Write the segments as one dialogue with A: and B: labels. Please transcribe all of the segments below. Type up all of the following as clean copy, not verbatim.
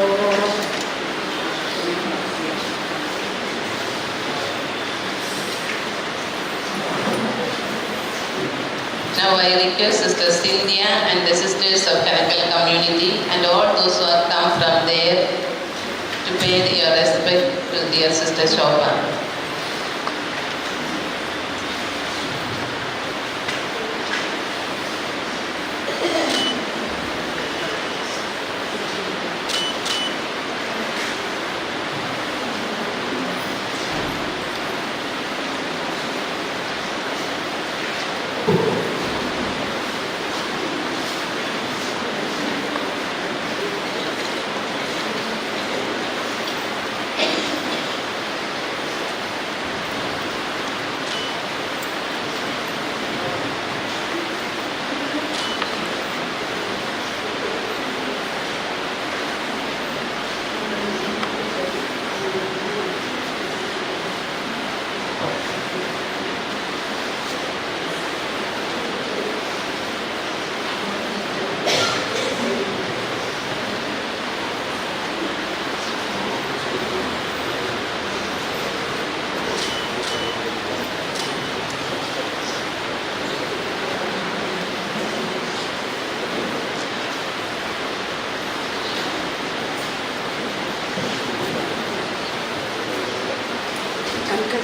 A: Now I request Sister Cynthia and the sisters of Kanakal community and all those who have come from there to pay your respect to dear Sister Shobha.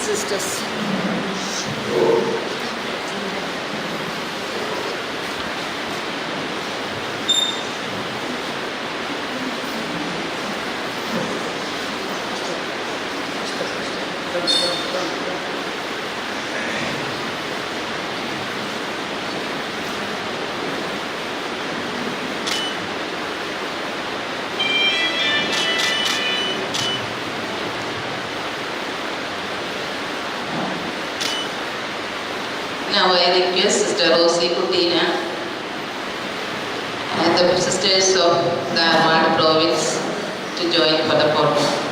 B: Sisters.
A: Now I request Sister Rosie Kutina and the sisters of Dharwad province to join for the photo.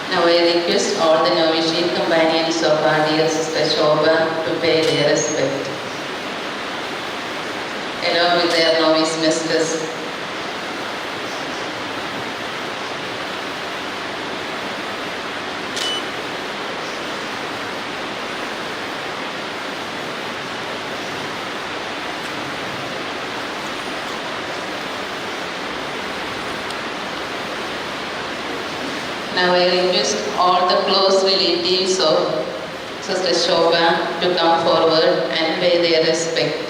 A: Now I request all the novitiate companions of our dear Sister Shobha to pay their respect, along with their novice masters. Now I request all the close relatives of Sister Shobha to come forward and pay their respect.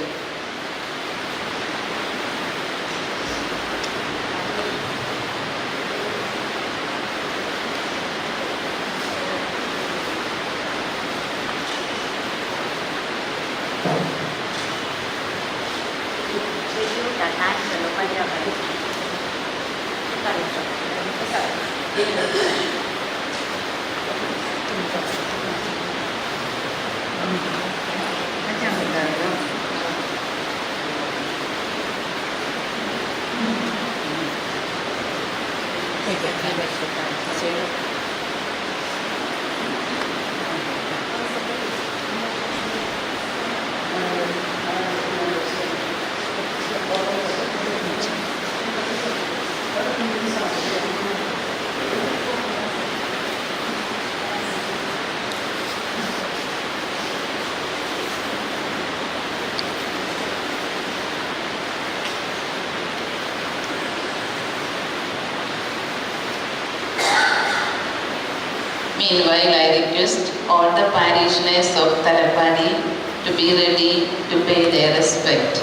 A: Meanwhile, I request all the parishioners of Talapadi to be ready to pay their respect.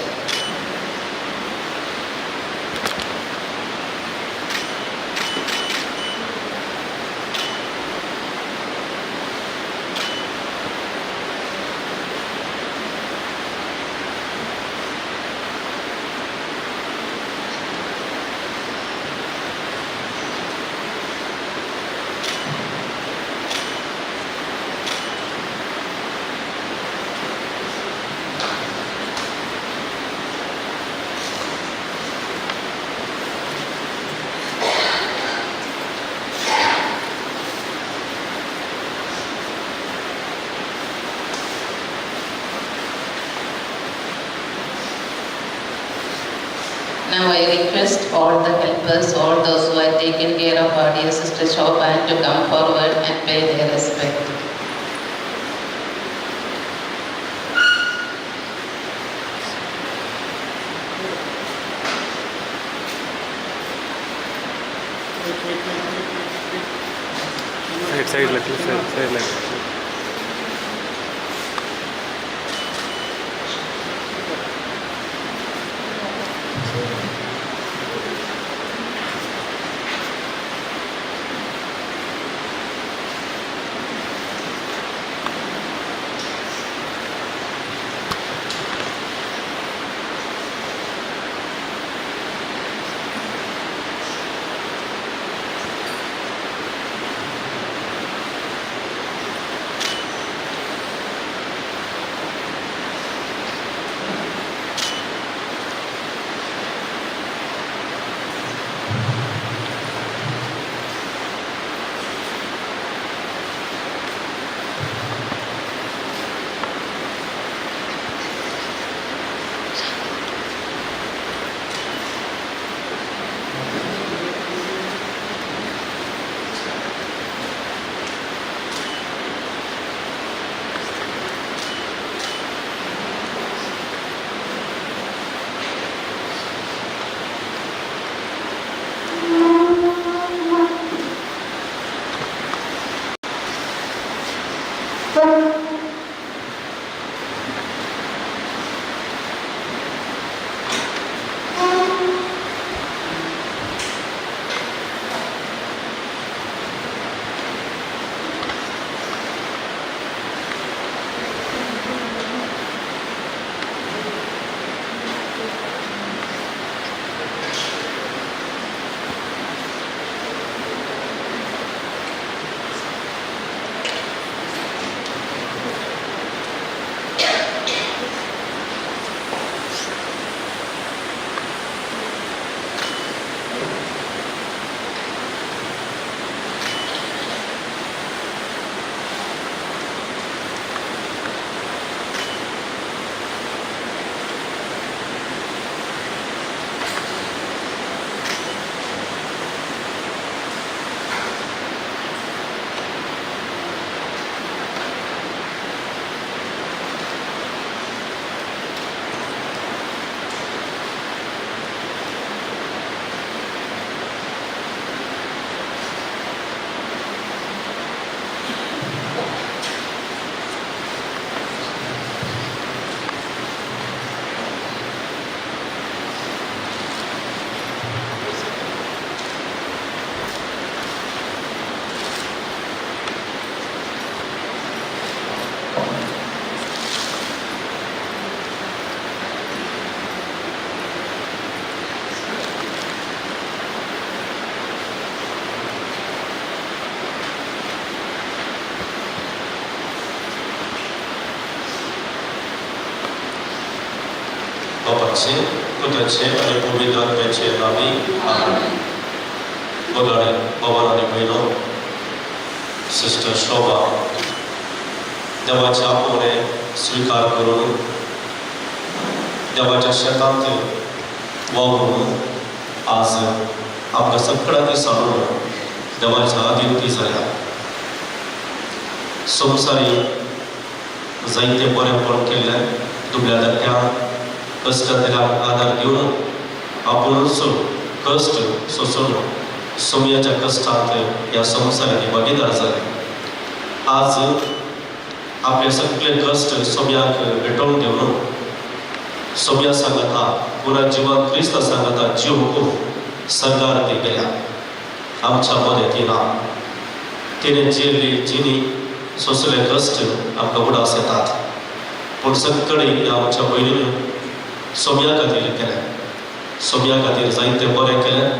A: Now I request all the helpers, all those who are taking care of our dear Sister Shobhan to come forward and pay their respect.
C: Side लगे side लगे
D: Bapacie, Putracie आणि पवित्र आत्म्याचे नावे आमेन. बघाडे पवन आणि बहिणो, sister शोभा देवाच्या आपोने स्वीकार करून देवाच्या शेतात वावरून आज आमकां सगळ्या दिसांनी देवाच्या दिवती जाल्या. संवसारी जायते बरेपण केल्ले दुबळ्या दर्यान कश्टांतल्यांक आदार दिवन आपुणूच कश्ट सोसून सोमयाच्या कश्टांत ह्या संवसारांनी भागीदार जाले. आज आपले सगळे कश्ट सोम्याक भेटोवन दिवन सोम्या सांगता पुरा जिवान क्रिस्त सांगता जीव हुकूम सरकार ती गेल्या आमच्या मदतीना तिने जिनी सोसले कश्ट आमकां उडास येतात. पूण सगळे आमच्या भयणीन सोम्या खातीर केले, सोम्या खातीर जायते बरें केलें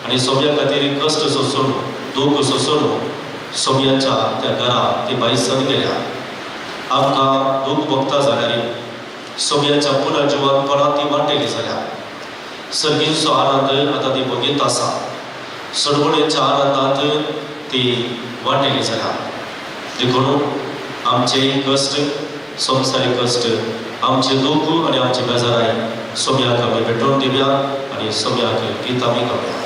D: आनी सोम्या खातीर कश्ट सोसून दूख सोसून सोम्याच्या त्या घरा ती भायसन गेल्या. आमकां दूख भोगता जाल्यार सोम्याच्या पुना जिवान परत ती वाटेली जाल्या. सर्गीचो आनंद आतां ती भोगीत आसा. सडवणेच्या आनंदांत ती वाटेली जाल्या. देखून आमचे कश्ट संवसारीक कश्ट आमचे दूख आणि आमची बेजाराई सोम्याक आमी भेटोवन दिवया. आणि सौम्याके गीत आम्ही गाऊ.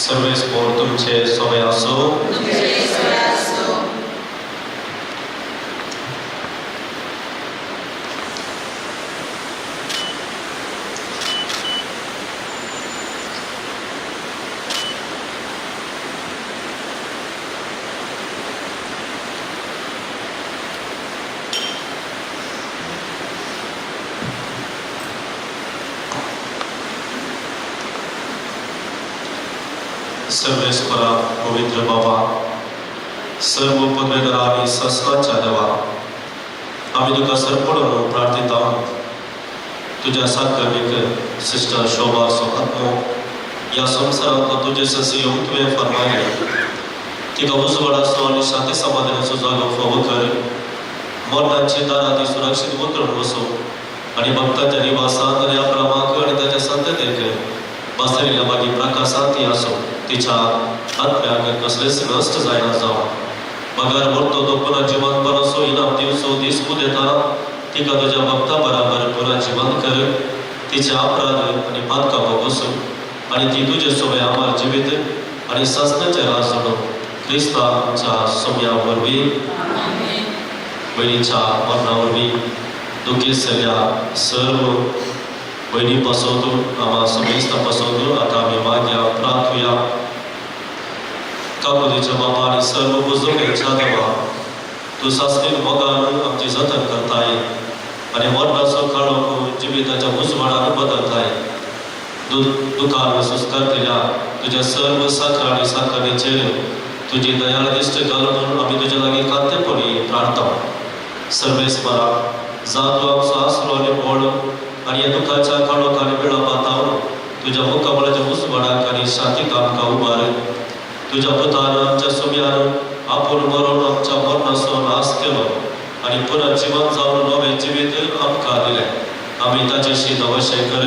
D: सर्वेस पोर तुमचे सोबे असो. सर्वेश्वरा पवित्र बाबा, सर्व पदवेदार आणि शासनाच्या देवा, आम्ही तुका सरपडून प्रार्थिता तुझ्या सात्कर्मिक सिस्टर शोभा सोहात्मो या संसारात तुझे ससी येऊन तुवे फरमायले तिका उजवडासो आणि शांती समाधानाचो जागो फावो कर. मरणाची दारां सुरक्षित उतरून बसो आणि भक्तांच्या निवासात आणि अप्रमाक आणि त्याच्या संततेक बसलेल्या मागी प्रकाशात ती असो. तिच्या आत्म्याक कसलेच नष्ट जायना जावं. पगार भरतो तो पुन्हा जिवंत बनसो. इनाम दिवसो दिसू देता तिका तुझ्या भक्ता बराबर पुन्हा जिवंत कर. तिचे अपराध आणि पातका बघसो आणि ती तुझे सोबे आम्हाला जीवित आणि शासनाचे राज सोडो. ख्रिस्ताच्या सोम्यावरवी बहिणीच्या मरणावरवी दुःखी सगळ्या सर्व बहिणी पासवतो आम्हा समेस्त पासवतो. आता आम्ही माग्या प्रार्थूया. काकुलीच्या बाबा आणि सर्व बुजुर्गांच्या देवा, तू सासरी मोगान आमची जतन करताय आणि मरणाचो काळो जिविताच्या उजवाडान बदलताय. दुकान सुस्तारलेल्या तुझ्या सर्व साखर आणि साखरने चेहरे तुझी दयाळ दिष्ट घाल म्हणून आम्ही तुझ्या लागी कांतेपणी प्रार्थना. सर्वेस्परा जातो आमचो आसरो आणि बोळ आणि या दुःखाच्या काळोख आणि विळंबातावन तुझ्या मुखाबळाच्या उजवाडाक आणि शांतीक आमकां उबार. तुझ्या पुतान आमच्या सोम्यान आपूण मरून आमच्या मरणाचो नाश केलो आणि पुन्हा जिवंत जावन नवे जिवीत आमकां दिलें. आमी ताचेशी नवशय कर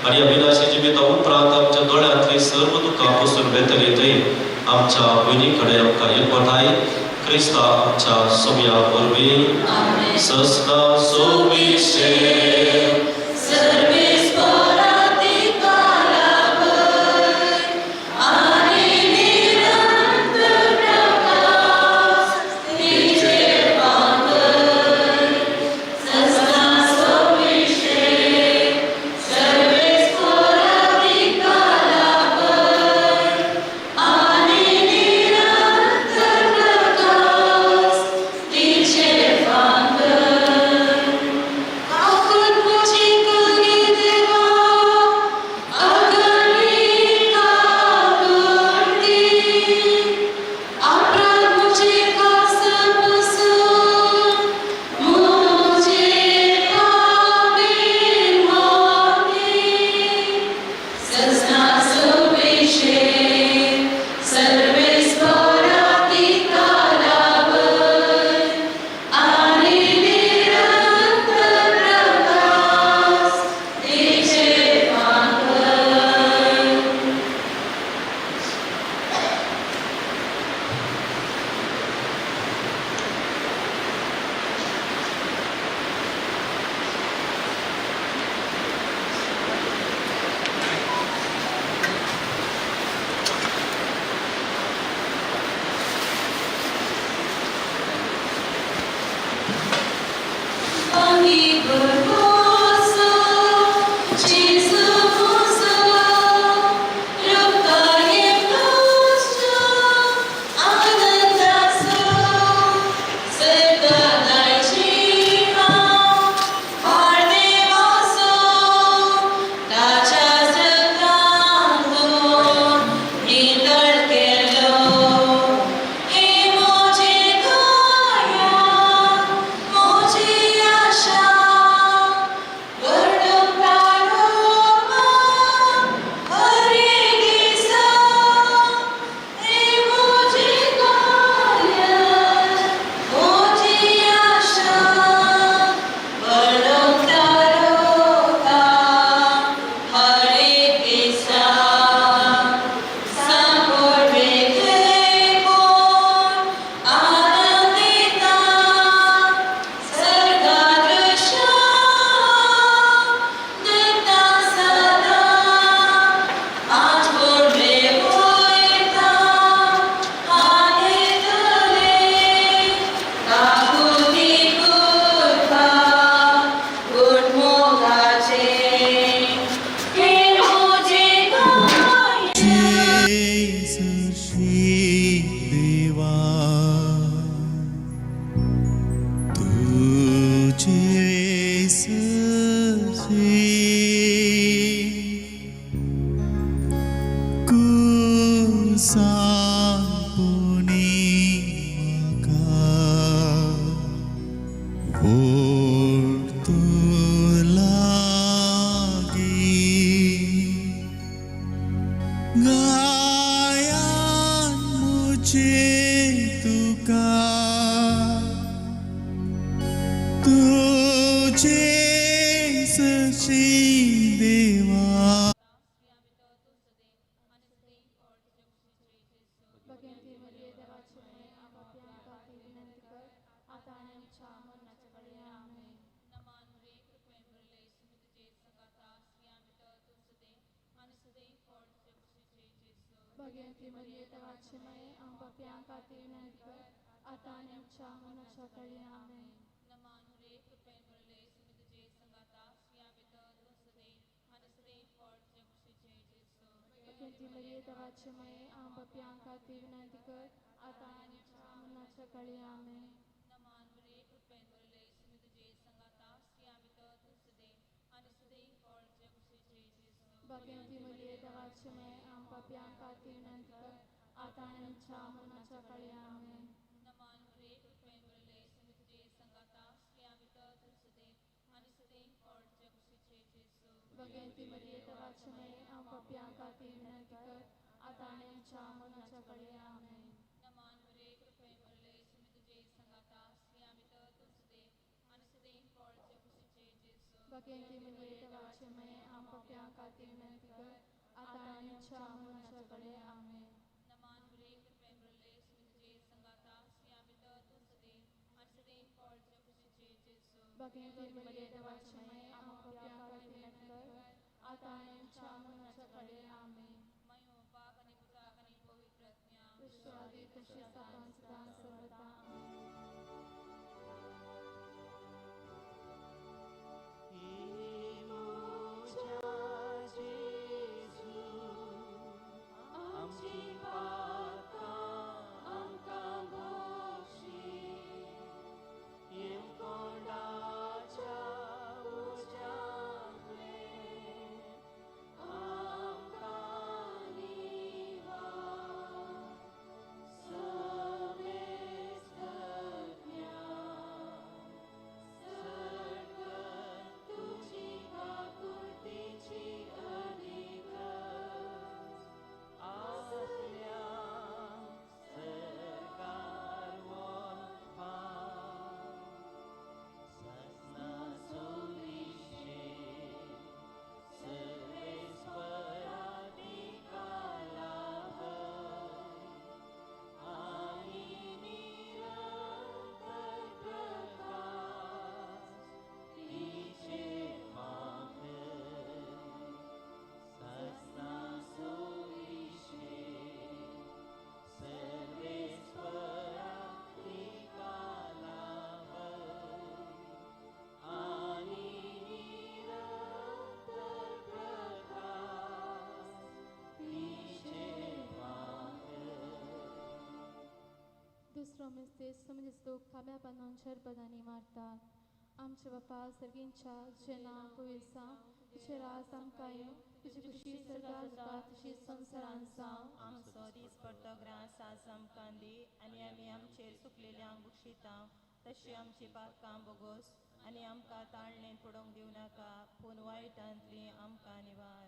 D: आणि अविनाशी जिविता उपरांत आमच्या दोळ्यांतली सर्व दुःखां पासून बेतरीतय आमच्या बहिणी कडेन आमकां एकवटाय. क्रिस्ता आमच्या सोम्या वरवीं ससना सोविशे
E: Good तुका तुझे सची देवा
F: भगवंती मरिये देवाची माय आम्हा प्रियांकाची विनंती कर आता आणि आमच्या मरणाच्या वेळी आमेन. भगवंती मरिये देवाची माय आम्हा प्रियांकाची विनंती कर आता आणि आमच्या मरणाच्या वेळी आमेन. भगवंती मरिये देवाची माय आम्हा प्रियांकाची विनंती कर आता आणि आमच्या मरणाच्या वेळी आमेन. भगवंती मरिये देवाची माय आम्हा प्रियांकाची विनंती कर आता आणि आमच्या मरणाच्या वेळी आमेन. भगवंती मरिये देवाची माय आम्हा प्रियांकाची विनंती कर आता आणि आमच्या मरणाच्या वेळी आमेन. भगवंती मरिये देवाची माय आम्हा प्रियांकाची विनंती कर आता आणि आमच्या मरणाच्या वेळी आमेन. भगवंती मरिये देवाची माय आम्हा प्रियांकाची विनंती कर आता आणि आमच्या मरणाच्या वेळी आमेन. विश्वादी तशी स्थापन सदा सर्वदा दुसरो मिस्तेस समजेस लोक खाब्या बांदून शरबदानी मारतात. आमचे बापा सर्गींच्या तुझे नाव पवित्र तुझे राज आमकां येवं तुझी खुशी सर्गार जाता तशी संवसारान जावं.
G: आमचो दीस पडतो ग्रास आज आमकां दी आनी आमी आमचेर चुकलेल्यांक बक्षिता तशी आमची पातकां बोगोस आनी आमकां ताळणेन पडोवंक दिवं नाका पूण वायटांतली आमकां निवार.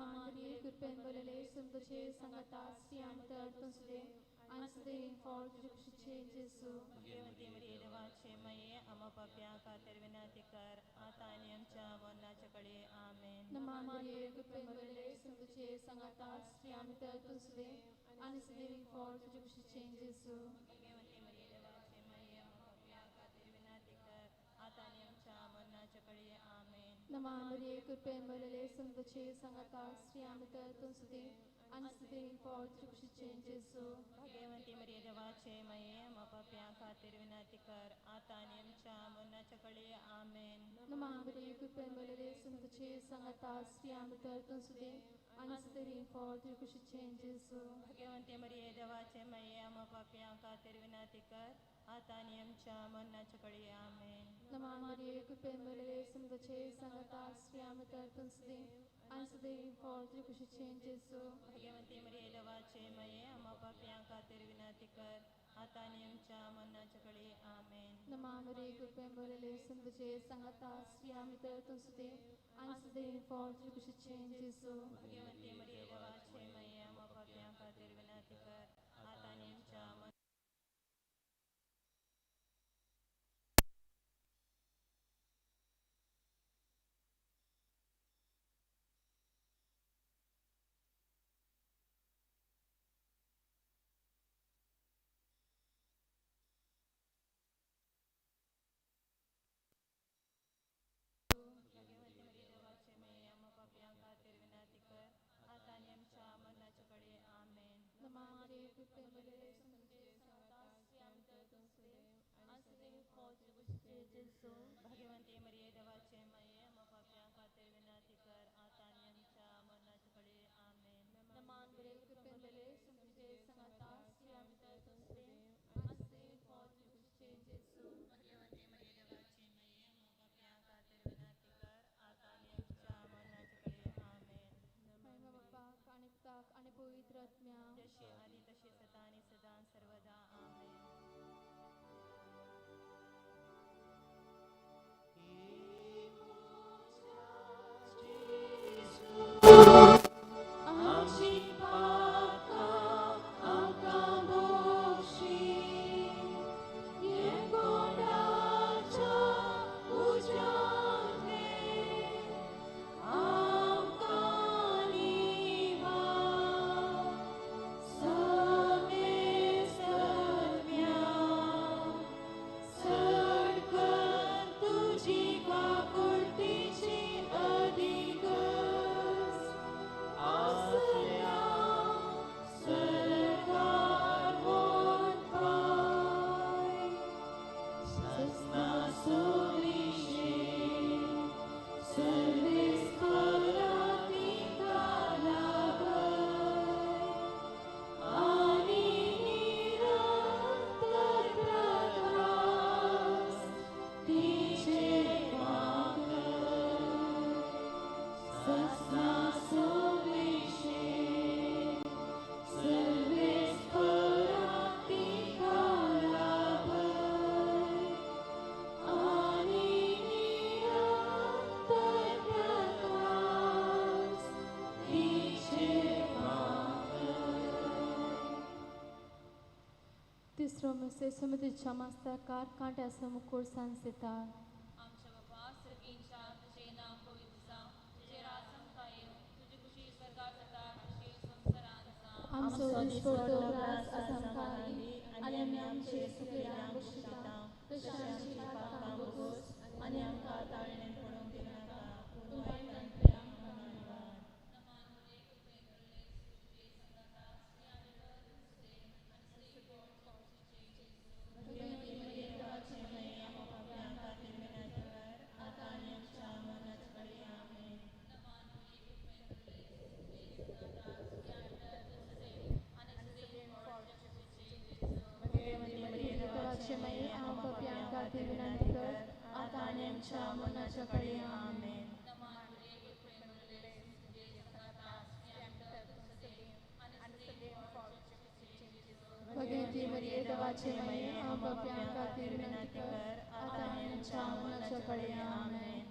F: मागरी कृपेन बरले तुझे सांगता सी आमी तर सुदे आनी सुदे फॉल तुझे खुशीचे जेसू.
G: भगवंती मरिये देवाचे माये आम्हा पाप्यां खातीर विनंती कर आतां आनी आमच्या मरणाचे कळे आमेन.
F: मागरी कृपेन बरले तुझे सांगता सी आमी तर सुदे आनी सुदे फॉल तुझे खुशीचे जेसू.
G: भगवंती मरिये देवाचे माये आम्हा पाप्यां खातीर विनंती कर आतां आनी आमच्या मरणाचे कळे आमेन.
F: मागरी कृपेन बरले तुझे सांगता सी आमी तर सुदे आनी सुदे फॉल तुझे खुशीचे जेसू.
G: भगवंती मरिये देवाचे माये आम्हा पाप्यां खातीर विनंती कर आतां आनी आमच्या मरणाचे कळे आमेन.
F: मागरी कृपेन बरले तुझे सांगता सी आमी तर सुदे आनी सुदे फॉल तुझे खुशीचे जेसू.
G: भगवंती मरिये देवाचे माये आम्हा पाप्यां खातीर विनंती कर आतां आनी आमच्या मरणाचे कळे आमेन.
F: मागरी कृपेन बरले तुझे सांगता सी आमी तर सुदे आनी सुदे फॉल तुझे खुशीचे जेसू.
G: भगवंती मरिये देवाचे माये आम्हा पाप्यां खातीर विनंती कर आतां आनी आमच्या मरणाचे कळे आमेन.
F: मागरी कृपेन बरले तुझे सांगता सी आमी तर सुदे आनी सुदे फॉल तुझे खुशीचे जेसू.
G: भगवंती मरिये देवाचे माये आम्हा पाप्यां खातीर विनंती कर आतां आनी आमच्या भगवंती मरिये देवाचे माये आम्हा पाप्यां खातीर विनंती कर आता आनी आमच्या मरणाच्या वेळी आमेन.
F: नमान बरे कृपेमुळे तुझे संगता आम्ही तर तुझे असे पौत्र तुझे जेसू
G: भगवंती मरिये देवाचे माये आम्हा पाप्यां खातीर विनंती कर आता आनी आमच्या मरणाच्या वेळी आमेन.
F: महिमा बापाक आणि पुताक आणि पवित्र आत्म्या
G: जशी आदी तशी सदा आणि सदा सर्वदा आमेन.
F: तिसरो मसे समुद्रीच्या मस्तकार कांट्याचो मुकुट सांसिता
H: आमच्या बाबा सर्गींच्या तुझे नाम पवित्र जावं, तुझे राज कायम, तुझी खुशी स्वर्गात जाता तशी संसारांत
F: आमचो दिसपडतो ग्रास असंकारी आणि आमी आमचे सुकलेल्या गोष्टीता तशें आमची पापां बोगोस
G: आणि आमकां ताळणेन पडूंक दिनाका पूण
F: वायटांतल्यान आमकां निवार.
G: क्षमये आम पाप्यां खातीर विनंती कर आता आनी आमच्या मरणाच्या वेळी आमेन.
F: भगवंती मरिये देवाचे माये आम पाप्यां खातीर विनंती कर आता आनी आमच्या मरणाच्या वेळी आमेन.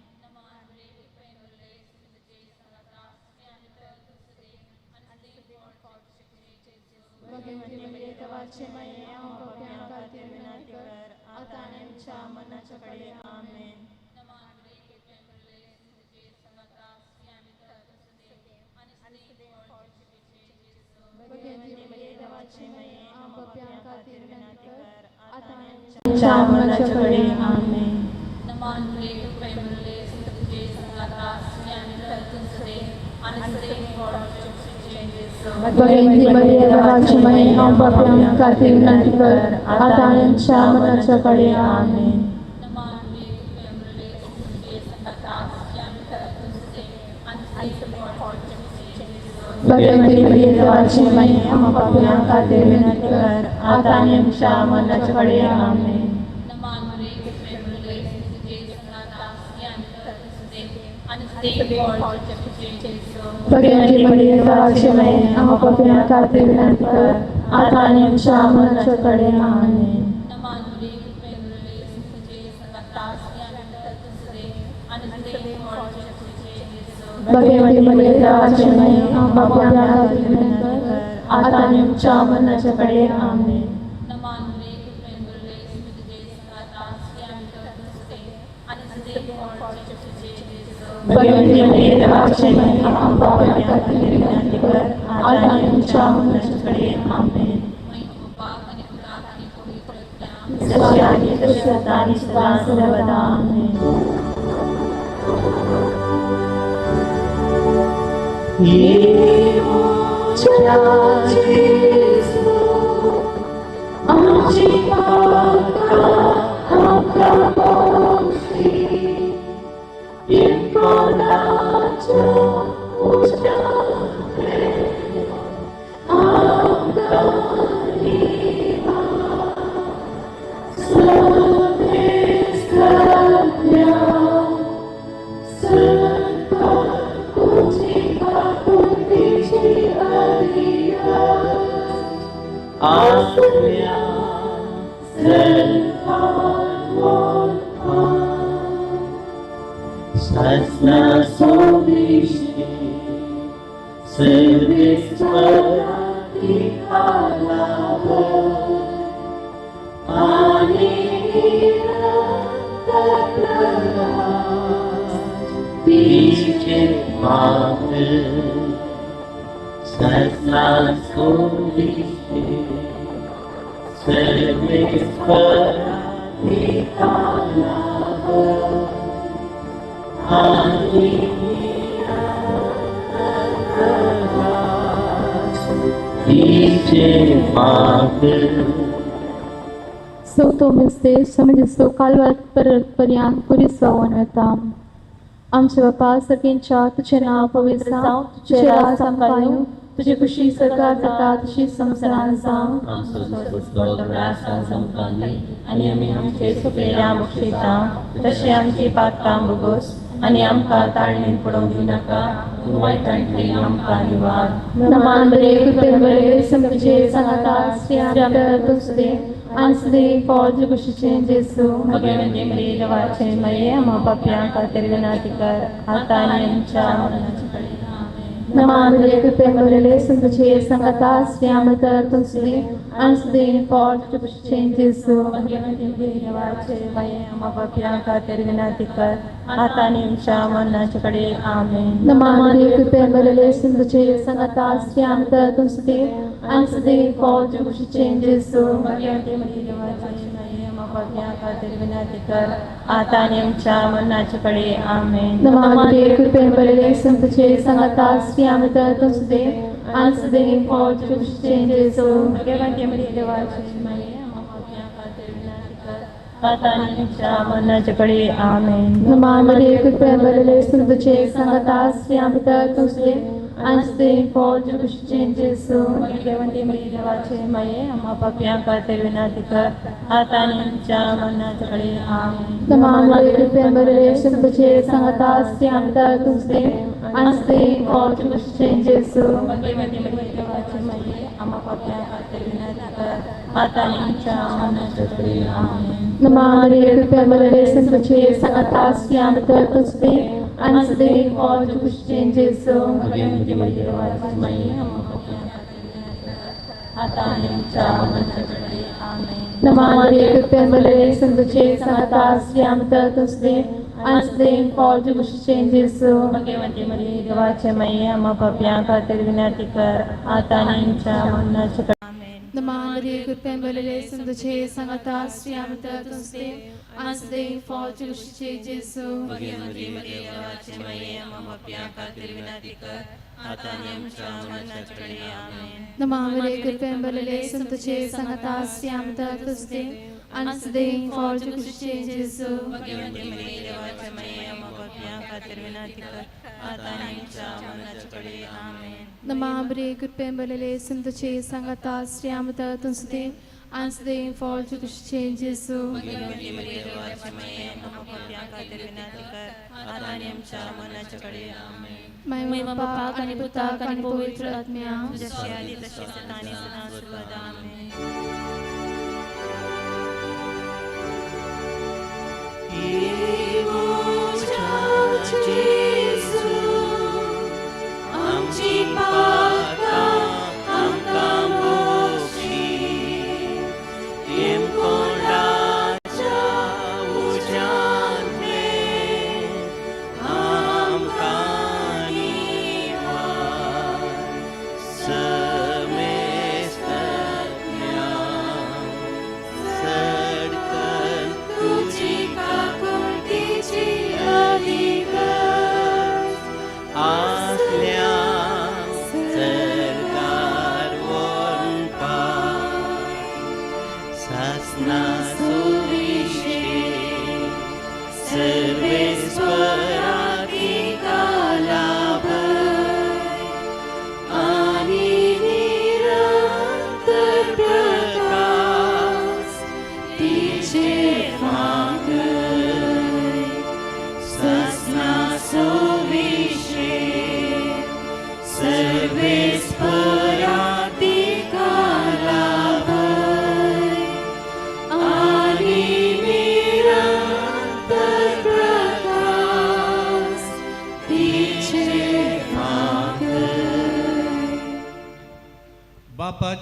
F: भगवंती मरिये देवाचे माये आम पाप्यां खातीर विनंती कर आता आनी आमच्या मरणाच्या वेळी आमेन. भगवंती मरिये देवाचे माये आम पाप्यां खातीर विनंती कर आता आनी आमच्या मरणाच्या वेळी आमेन.
H: नमान बरे कृपेमुळे तुझे संगता आम्ही तर तुझे आणि सदैव पौत्र तुझे जेसू
F: भगवंती मरिये देवाचे माये आम पाप्यां खातीर विनंती कर आता आनी आमच्या मरणाच्या वेळी आमेन.
H: नमान बरे कृपेमुळे तुझे संगता आम्ही तर तुझे आणि सदैव पौत्र तुझे जेसू
F: भगवंती मरिये देवाचे माये आम पाप्यां खातीर विनंती कर आता आनी आमच्या मरणाच्या वेळी आमेन.
H: नमान बरे कृपेमुळे तुझे संगता आम्ही तर तुझे आणि सदैव पौत्र तुझे जेसू
F: भगवंती मरिये देवाचे माये आम पाप्यां खातीर विनंती कर आता आनी आमच्या मरणाच्या वेळी आमेन.
H: नमान बरे कृपेमुळे तुझे संगता आम्ही तर तुझे आणि सदैव पौत्र तुझे जेसू
F: भगवंती मरिये देवाचे माये आम पाप्यां खातीर विनंती कर आता आनी आमच्या मरणाच्या वेळी आमेन.
H: नमान बरे कृपेमुळे तुझे संगता आम्ही तर तुझे आणि सदैव पौत्र तुझे जेसू
F: भगवंती मरिये देवाचे माये आम पाप्यां खातीर विनंती कर आता आनी आमच्या मरणाच्या वेळी आमेन. जशी आदी तशी आता आनी सदा सर्वदा आमेन.
E: ये मोच्या जेसू
F: Sotomeste samajस्तो kalvarपर्यंत पुरी सवनता आमचे बापा सगळ्यांच्या तुझे नाव पवित्र जावं तुझे राज आमकां तुझी खुशी सरकार जाता तशी संसारान जावं
G: आणि आमी आमचे सुकलेल्या मुक्षिता तशी आमची पातकां भोगोस आणि आमकां ताळणेन पडोवंक दिनाका पूण वायटांतली आमकां निवार
F: नमान बरे कृपे बरे समजे सांगता श्री आमच्या तुझे आंसदे पौज खुशीचे जेसू
G: भगवंते मरी देवाचे मये आम्हा पाप्यां खातीर विनंती कर आता आनी आमच्या मरणाचे कडेन
F: नमान बरे कृपे बरे समजे सांगता श्री आमच्या तुझे आंसदे पौज खुशीचे जेसू
G: भगवंते मरी देवाचे मये आम्हा पाप्यां खातीर विनंती कर आता आनी आमच्या मरणाचे कडेन आमेन
F: नमान बरे कृपे बरे समजे सांगता श्री आमच्या तुझे आंसदे पौज खुशीचे जेसू
G: भगवंते मरी देवाचे मये आम्हा पाप्यां खातीर विनंती कर आता आनी आमच्या मरणाचे कडेन आमेन
F: नमामरे कृपे बरे संतचे सांगता श्री आमच्या तुझे आंसदे पौज खुशीचे जेसू
G: भगवंते मरी देवाचे मये आम्हा पाप्यां खातीर विनंती कर आता आनी आमच्या मरणाचे कडेन आमेन
F: नमामरे कृपे बरे संतचे सांगता श्री आमच्या तुझे आंसदे पौज खुशीचे जेसू
G: भगवंते मरी देवाचे मये आम्हा पाप्यां खातीर विनंती कर आता आनी आमच्या मरणाचे कडेन आमेन
F: नमामरे कृपे बरे संतचे सांगता श्री आमच्या तुझे आंसदे पौज खुशीचे जेसू
G: भगवंते मरी देवाचे मये आम्हा पाप्यां खातीर विनंती कर आता आनी आमच्या मरणाचे कडेन आमेन
F: नमामरे कृपे बरे संतचे सांगता श्री आमच्या तुझे आंसदे पौज खुशीचे जेसू
G: भगवंते मरी देवाचे मये आम्हा पाप्यां खातीर विनंती कर आता आनी आमच्या मरणाचे कडेन आमेन
F: नमामरे कृपे बरे संतचे सांगता श्री आमच्या तुझे आंसदे पौज खुशीचे जेसू
G: भगवंते मरी देवाचे मये आम्हा पाप्यां खातीर विनंती कर आता आनी आमच्या मरणाचे कडेन आमेन
F: नमामरे कृपे बरे संतचे सांगता श्री आमच्या तुझे आंसदे पौज खुशीचे जेसू
G: भगवंते मरी देवाचे मये आम्हा पाप्यां खातीर विनंती कर आता आनी आमच्या मरणाचे कडेन आमेन
F: नमामरे कृपे बरे संतचे सांगता श्री आमच्या तुझे आंसदे पौज खुशीचे जेसू
G: भगवंते मरी देवाचे मये आम्हा पाप्यां खातीर विनंती कर आता आनी आमच्या मरणाचे कडेन आमेन
F: नमामरे कृपे बरे संतचे सांगता श्री आमच्या तुझे आंसदे पौज खुशीचे जेसू
G: भगवंते मरी देवाचे मये आम्हा पाप्यां खातीर विनंती कर आता आनी आमच्या मरणाचे कडेन आमेन
F: महिमा बापाक आणि पुताक आणि पवित्र आत्म्या
G: जशी आदी तशी सदा आनी सदा सर्वदा आमेन
E: आमची पातकां आमकां मोक्षी कोणाच्या उज्यांतले आमकां निवार समेस्त ज्ञान सडकन तुजी काकुळटीची अधिकार आसल्या सरकार वणपाक सासना सुविशेष सर्वेस्पराधिका लाभय आनी निरंतर प्रकाश तिचे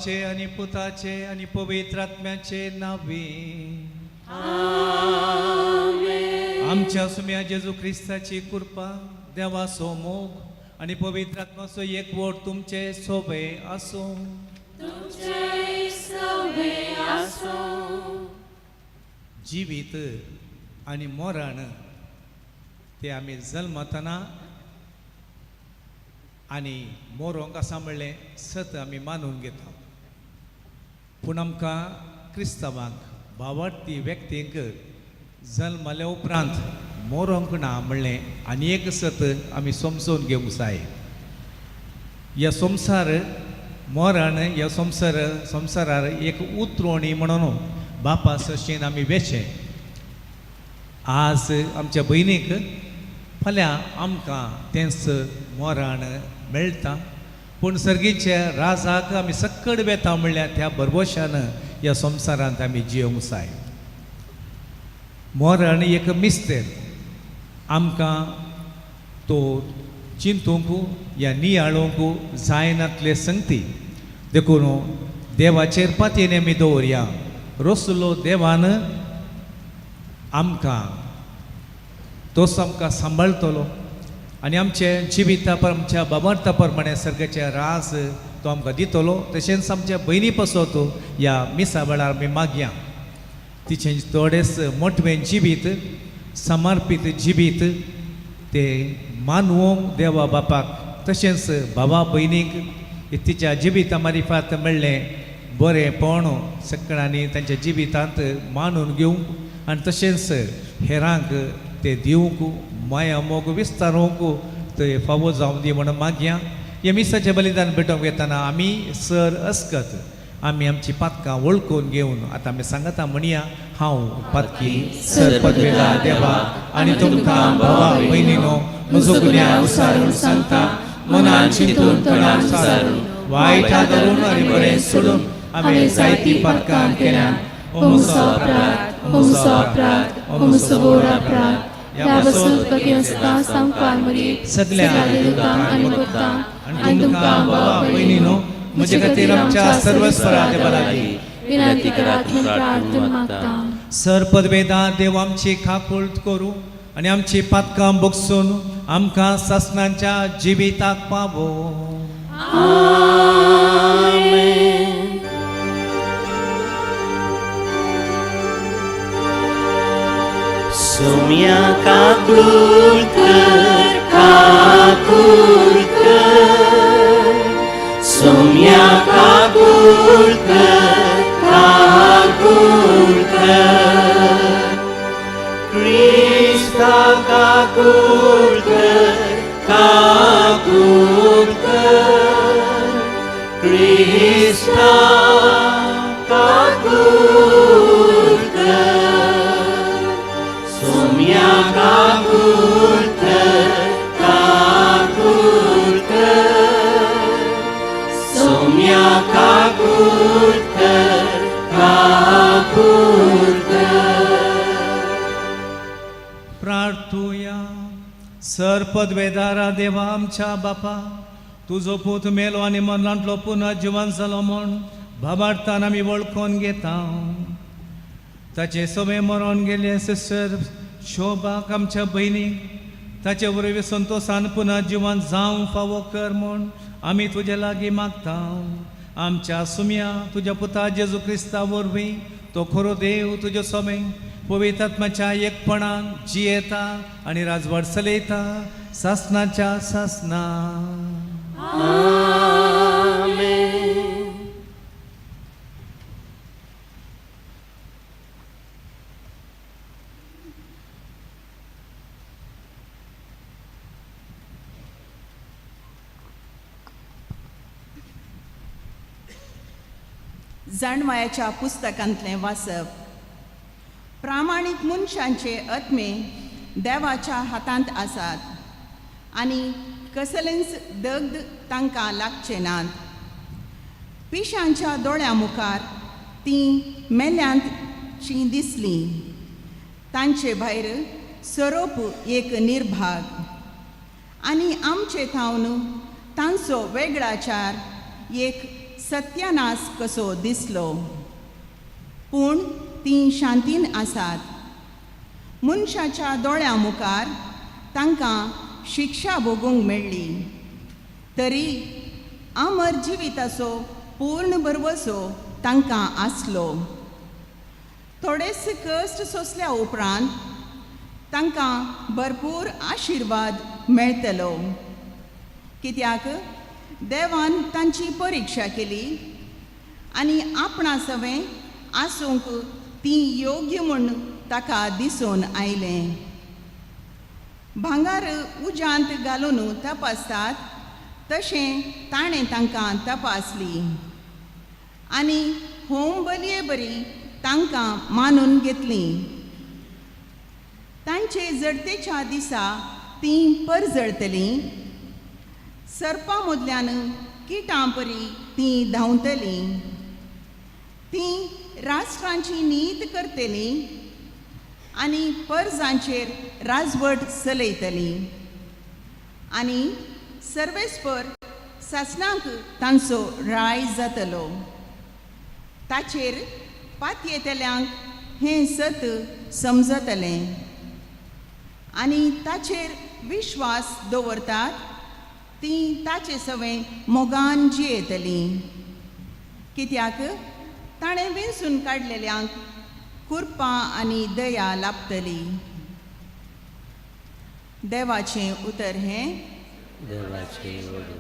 I: बापचे आणि पुताचे आणि पवित्र आत्म्याचे नावे. आमच्या सुम्या जेजू ख्रिस्ताची कृपा, देवाचो मोग आणि पवित्र आत्म्याचो एकवट तुमचे सोबे असो. जिवीत आणि मरण ते आमी जल्मतना आणि मोरोंक आसा म्हणलें सत आमी मानून घेता. पूण आमकां क्रिस्तांवांक भावार्थी व्यक्तींक जल्मले उपरांत मोरोंक ना म्हणलें आनी एक सत आमी समजून घेवंक जाय. ह्या संवसार मरण ह्या संवसारार एक उतरोणी म्हणून बापा सशीन आमी वेचे. आज आमच्या भयणीक फाल्यां आमकां तेंच मरण मेळटा. पूण सर्गीच्या राजाक आमी सक्कड वेता म्हणल्यार त्या भरवशान ह्या संवसारांत आमी जियोंक जाय. मरण एक मिस्तेर आमकां तो चिंतूंक या नियाळोवंक जायनातले संगती. देखून देवाचेर पातयेन आमी दवरया. रोसलो देवान आमकां तोच आमकां सांबाळटलो आनी आमचे जिविता आमच्या बाबार्था प्रमाणे सर्गेचे राज तो आमकां दितलो. तशेंच आमच्या भयणी पासत ह्या मिसा वेळार आमी मागया तिचें थोडेच मोठवें जिवीत समर्पीत जिवीत ते मानवोंक देवा बापाक. तशेंच भावा भयणीक तिच्या जिविता मारिफात मेळ्ळें बरेंपण सगळ्यांनी तांच्या जिवितांत मानून घेवंक आनी तशेंच हेरांक ते दिवंक माया मोग विस्तारूंक ते फावो जावं दी म्हणून मागया. हे मिसाचें बलिदान भेटोवंक येताना आमी सर अस्कत आमी आमची पातकां वळखून घेवन आतां आमी सांगता म्हणया. हांव पातकी सर पदवेदार देवा आनी तुमकां भावा भयणीनो म्हजो गुन्यांव उसारून सांगता. मनान चिंतून तोंडान सारून वायटा धरून आनी बरें सोडून आमी जायती पातकां केल्यात.
F: ओ म्हजो अपराध, ओ म्हजो अपराध, ओ म्हजो घोर अपराध. ह्या पासून तुका सांगपाक मरी सगळ्या दुकां आनी भक्तां आनी तुमकां भावा भयणीनो म्हजे खातीर आमच्या सर्वस्वरा देवा लागीं विनंती करात म्हूण प्रार्थना मागता.
I: सर पदवेदार देव आमची खाकुळट करूं आनी आमची पातकां बगसून आमकां सासणांच्या जिविताक पावो.
E: सुम्या काकूळ कर, काकूळ कर. सुम्या काकूळ कर, काकूळ कर. क्रिस्ता काकूळ कर, काकूळ कर. क्रिस्ता काकूळ कर. सुम्या काकूळ कर, काकूळ कर. सुम्या काकूळ कर, काकूळ कर.
I: प्रार्थुया. सर पदवेदारा देवा आमच्या बापा तुजो पूत मेलो आनी मरणांतलो पुनः जिवन जालो म्हूण भावार्थान आमी वळखून घेता. ताचे सगळे मरण गेले सर शोभाक आमच्या भयणीक ताचे वरवीं संतोशान पुनः जिवन जावं फावो कर म्हूण आमी तुजे लागीं मागता. आमच्या सुम्या तुज्या पुता जेजू क्रिस्ता वरवीं तो खरो देव तुज्यो सोबे पवित्र आत्म्याच्या एकपणान जियेता आनी राजवट चलयता सासणाच्या सासना.
J: जाणवायाच्या पुस्तकांतलें वाचप. प्रामाणीक मनशांचे आत्मे देवाच्या हातांत आसात आनी कसलेंच दगद तांकां लागचे नात. पिशांच्या दोळ्या मुखार तीं मेल्यांतशीं दिसलीं. तांचे भायर सरोप एक निर्भाग आनी आमचे थावन तांचो वेगळाचार एक सत्यानाश कसो दिसलो, पूण ती शांतीन आसात. मनशाच्या दोळ्या मुखार तांकां शिक्षा भोगूंक मेळ्ळी, तरी अमर जिविताचो पूर्ण भरवसो तांकां आसलो. थोडेच कश्ट सोंसल्या उपरांत तांकां भरपूर आशिर्वाद मेळटलो, कित्याक देवान तांची परिक्षा केली आनी आपणा सवें आसूंक ती योग्य म्हूण ताका दिसून आयलें. भांगार उज्यांत घालून तपासतात तशें ताणें तांकां तपासली आनी होम बलये बरी तांकां मानून घेतली. तांचे जडतेच्या दिसा तीं परजळटलीं, सर्पां मदल्यान किटां परी तीं धांवतलीं. तीं राष्ट्रांची नीत करतलीं आनी परजांचेर राजवट चलयतलीं आनी सर्वेस्पर सासणांक तांचो राय जातलो. ताचेर पातयेतल्यांक हें सत समजतलें आनी ताचेर विश्वास दवरतात तीं ताचे सवें मोगान जियेतलीं, कित्याक ताणें वेंचून काडलेल्यांक कृपा आनी दया लाभतली. देवाचें उतर हें
E: देवाचे उतर.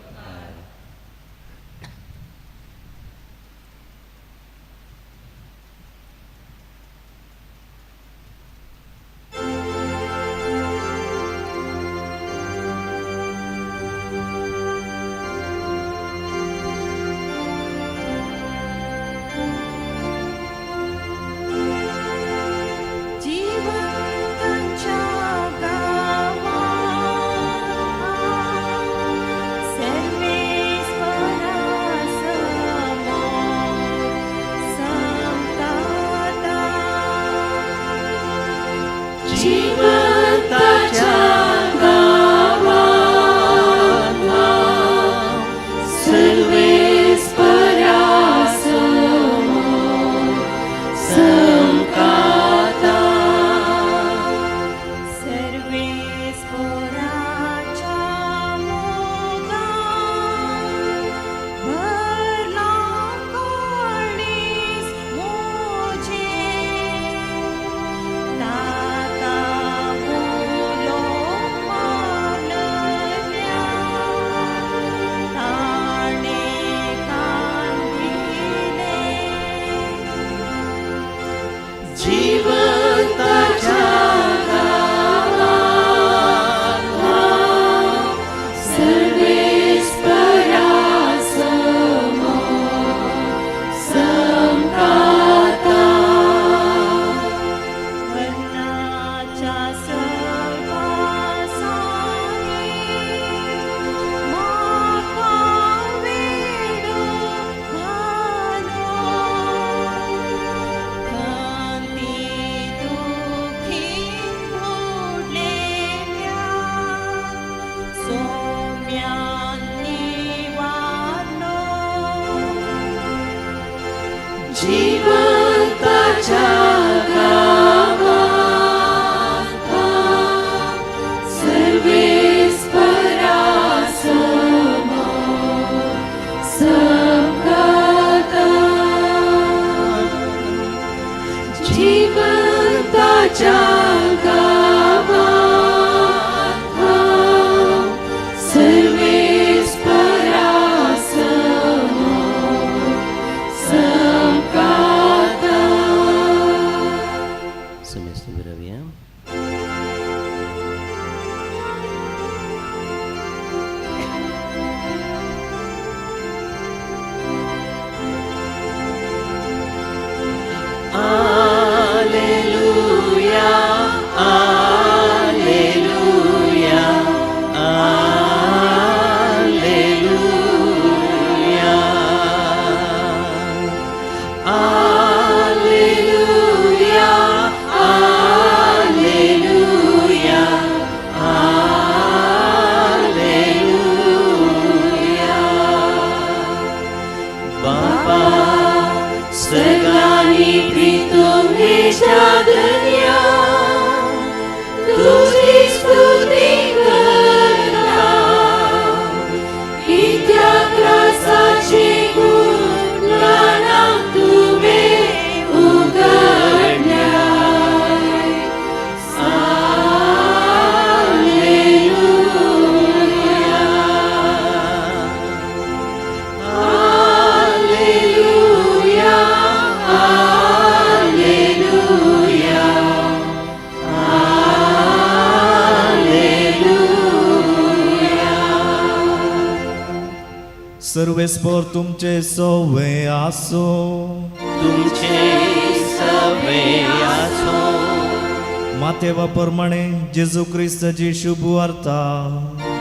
E: Alleluia.
I: सर्वेस्पर तुमचे सवे आसो.
E: तुमचे सवे आसो.
I: मातेवा प्रमाणे जेजू क्रिस्ताची शुभ वार्ता.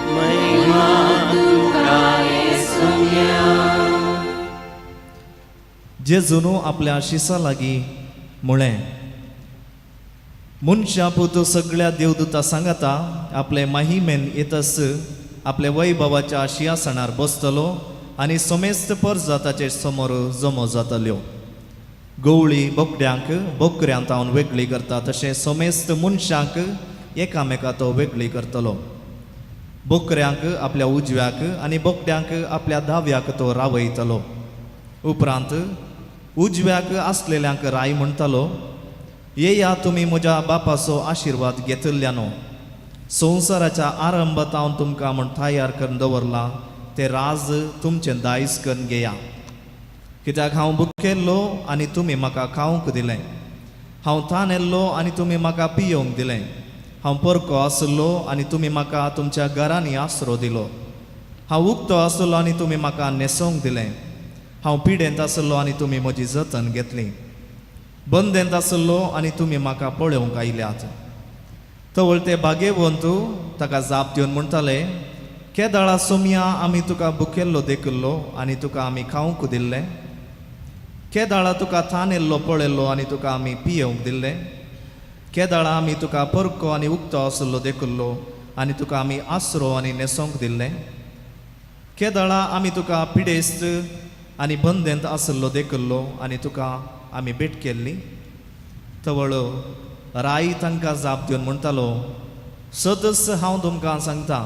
E: महिमा तुका येसुया.
I: जेजून आपल्या शिसा लागीं म्हळें, मनशा पुतो सगळ्या देवदूतां सांगता आपले महिमेन येतस आपल्या वैभवाच्या सिंहासनार बसतलो आनी समेस्त परजाताचे समोर जमो जातल्यो. गवळी बोकड्यांक बोकऱ्यांतावन वेगळी करता तशें समेस्त मनशांक एकामेका तो वेगळी करतलो. बोकऱ्यांक आपल्या उजव्याक आनी बोकड्यांक आपल्या दाव्याक तो रावयतलो. उपरांत उजव्याक आसलेल्यांक राय म्हणटलो, येया तुमी म्हज्या बापाचो आशिर्वाद घेतिल्ल्यानो. संवसाराच्या आरंभातावन तुमकां म्हण तयार करून दवरला ते राज तुमचें दायज करून घेया. कित्याक हांव भुकेल्लो आनी तुमी म्हाका खावंक दिलें. हांव थानेल्लो आनी तुमी म्हाका पियोंक दिलें. हांव परको आसलो आनी तुमी म्हाका तुमच्या घरांनी आसरो दिलो. हांव उक्तो आसलो आनी तुमी म्हाका न्हेसोवंक दिलें. हांव पिडेंत आसलो आनी तुमी म्हजी जतन घेतली. बंदेंत आसलो आनी तुमी म्हाका पळोवंक आयल्यात. तवळ ते भाग्यवंतू ताका जाप दिवन म्हणटाले, केदाळा सोमया आमी तुका भुकेल्लो देखिल्लो आनी तुका आमी खावंक दिल्लें. केदाळा तुका थानेल्लो पळयल्लो आनी तुका आमी पियोवंक दिल्लें. केदाळा आमी तुका परको आनी उक्तो आसलो देखिल्लो आनी तुका आमी आसरो आनी न्हेसोवंक दिल्लें. केदाळा आमी तुका पिडेस्त आनी बंदेंत आसलो देखिल्लो आनी तुका आमी भेट केल्ली. तवळ राई तांकां जाप दिवन म्हणटालो, सदस हांव तुमकां सांगता,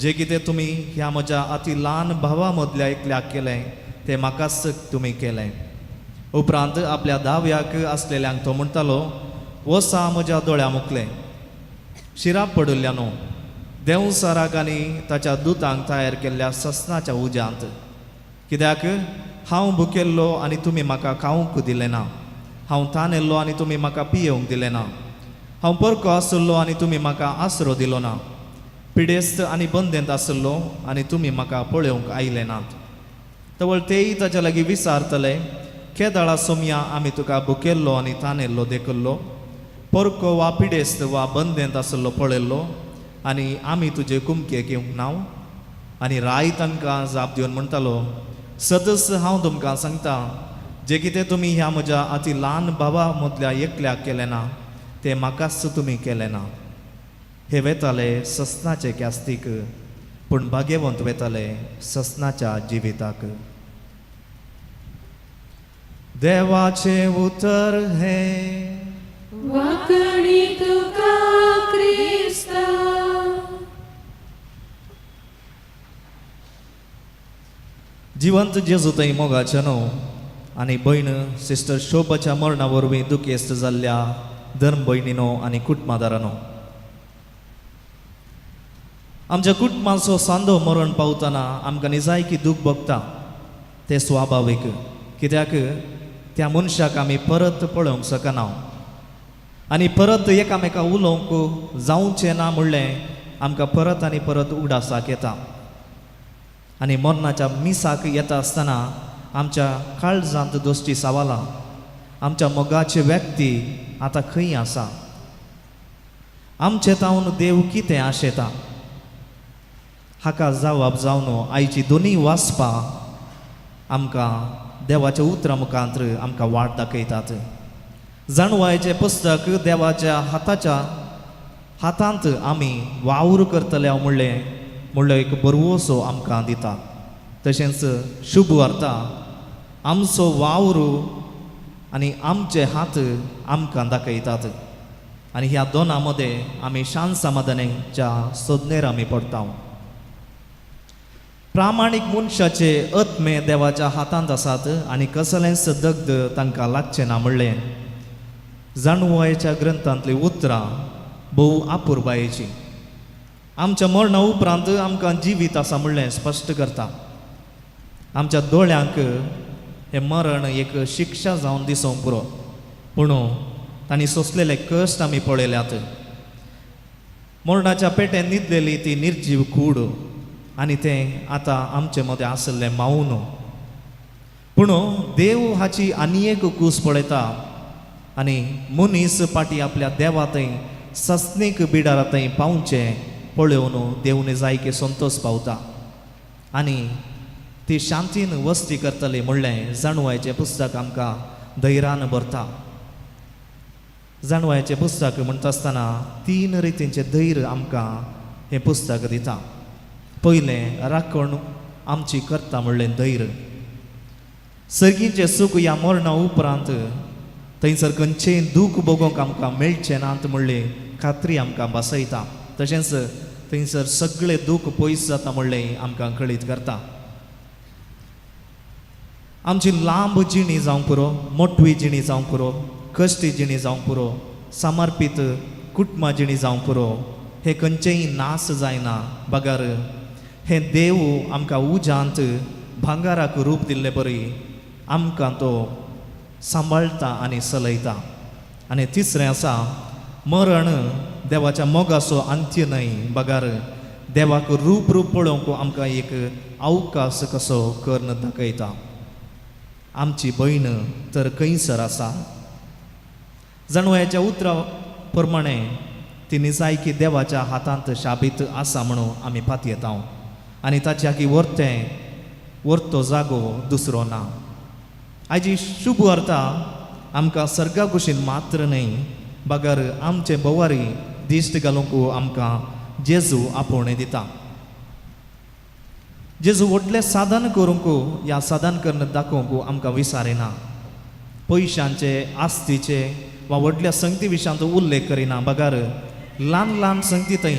I: जे कितें तुमी ह्या म्हज्या अति ल्हान भावा मदल्या एकल्याक केलें तें म्हाकाच तुमी केलें. उपरांत आपल्या दाव्याक आसलेल्यांक तो म्हणटालो, वसा म्हज्या दोळ्या मुखलें. शिराप पडिल्ल्यानो देंवसाराक आनी ताच्या दुतांक तयार केल्ल्या ससनाच्या उज्यांत. कित्याक हांव भुकेल्लो आनी तुमी म्हाका खावंक दिलें ना. हांव थानेल्लो आनी तुमी म्हाका पियोवंक दिलें ना. हांव परको आसलो आनी तुमी म्हाका आसरो दिलो ना. पिडेस्त आनी बंदेंत आसलो आनी तुमी म्हाका पळोवंक आयले नात. तवळ तेय ताच्या लागीं विचारतले, केदाळा सोमया आमी तुका भुकेल्लो आनी थानेल्लो देखिल्लो, परको वा पिडेस्त वा बंदेंत आसलो पळयल्लो आनी आमी तुजे कुमकेक येवंक नाव. आनी राय तांकां जाप दिवन म्हणटालो, सदस हांव तुमकां सांगता, जे कितें तुमी ह्या म्हज्या अति ल्हान भावा मदल्या एकल्याक केलें ना तें म्हाकाच तुमी केलें ना. हे वेताले ससनाचे क्यास्तीक, पूण भाग्यवंत वेताले ससनाच्या जिविताक. देवाचे उतर हे
F: वाकडी तुका क्रिस्ता.
I: जिवंत जेजू थंय मोगाच्या न्हू आनी भयण सिस्टर शोभाच्या मरणा वरवीं दुखेस्त जाल्ल्या धर्म भयणीनो आनी कुटुंबादारांनो, आमच्या कुटुंबाचो सांदो मरण पावतना आमकां निजायकी दूख भोगता. तें स्वाभावीक, कित्याक त्या मनशाक आमी परत पळोवंक शकना आनी परत एकामेका उलोवंक जावचें ना म्हणलें आमकां परत आनी परत उगडासाक येता. आनी मरणाच्या मिसाक येता आसतना आमच्या काळजांत दोश्टी सावाला, आमच्या मोगाचे व्यक्ती आतां खंय आसा, आमचे तावन देव कितें आशेता, हाका जबाब जावन आयची दोनी वाचपां आमकां देवाच्या उतरां मुखांत्र आमकां वाट दाखयतात. जाणवायेचें पुस्तक देवाच्या हातांत आमी वावर करतले म्हणलें एक बरवोसो आमकां दिता. तशेंच शुभ वार्ता आमचो वावर आनी आमचे हात आमकां दाखयतात. आनी ह्या दोनां मदें आमी शांत समाधानाच्या सोदनेर आमी पडटा. प्रामाणीक मनशाचे आत्मे देवाच्या हातांत आसात आनी कसलेंच दग्ध तांकां लागचें ना म्हणलें जाणवायेच्या ग्रंथांतलीं उतरां भोव अपुर्बायेची. आमच्या मरणा उपरांत आमकां जिवीत आसा म्हणलें स्पश्ट करता. आमच्या दोळ्यांक हें मरण एक शिक्षा जावन दिसोंक पुरो, पूण तांणी सोंसलेले कश्ट आमी पळयल्यात. मरणाच्या पेटेन न्हिदलेली ती निर्जीव कूड आनी तें आतां आमचे मदें आसलें मावून पूण देव हाची आनी एक कूस पळयता आनी मनीस पाटी आपल्या देवा थंय सस्नीक बिडारा थंय पावचें पळोवन देवने जायके संतोष पावता आनी ती शांतीन वस्ती करतली म्हणलें जाणवायचें पुस्तक आमकां धैर्यान भरता. जाणवायचें पुस्तक म्हणटा आसतना 3 रितींचें धैर्य आमकां हें पुस्तक दिता. पयलें राखण आमची करता म्हणलें धैर्य. सर्गीचें सूख ह्या मरणा उपरांत थंयसर खंयचेंय दूख भोगूंक आमकां मेळचें नात म्हणली खात्री आमकां बसयता. तशेंच थंयसर सगळें दूख पयस जाता म्हणलें आमकां कळीत करता. आमची लांब जिणी जावं पुरो, मोटवी जिणी जावं पुरो, कश्टी जिणी जावं पुरो, समर्पीत कुटुंबा जिणी जावं पुरो, हे खंयचेय नास जायना. बगार हे देव आमकां उजांत भांगाराक रूप दिल्ले बरी आमकां तो सांबाळटा आनी चलयता. आनी तिसरें आसा मरण देवाच्या मोगाचो अंत्य न्हय. बगार देवाक रूप पळोवंक आमकां एक अवकाश कसो करून दाखयता. आमची भयण तर खंयसर आसा. जाणवायाच्या उतरा प्रमाणे तिने जायकी देवाच्या हातांत शाबीत आसा म्हणून आमी पात येता आनी ताच्या की व्हरतो जागो दुसरो ना. आयजी शुभ अर्था आमकां सर्गा कुशीन मात्र न्हय बगार आमचे बोवारी दिश्ट घालूंक आमकां जेजू आपोवणें दिता. जेजू व्हडलें साधन करूंक ह्या साधन करून दाखोवंक आमकां विचारिना. पयशांचे आस्तीचे वा व्हडल्या संगती विशयांत उल्लेख करिना. बगार ल्हान ल्हान संगती थंय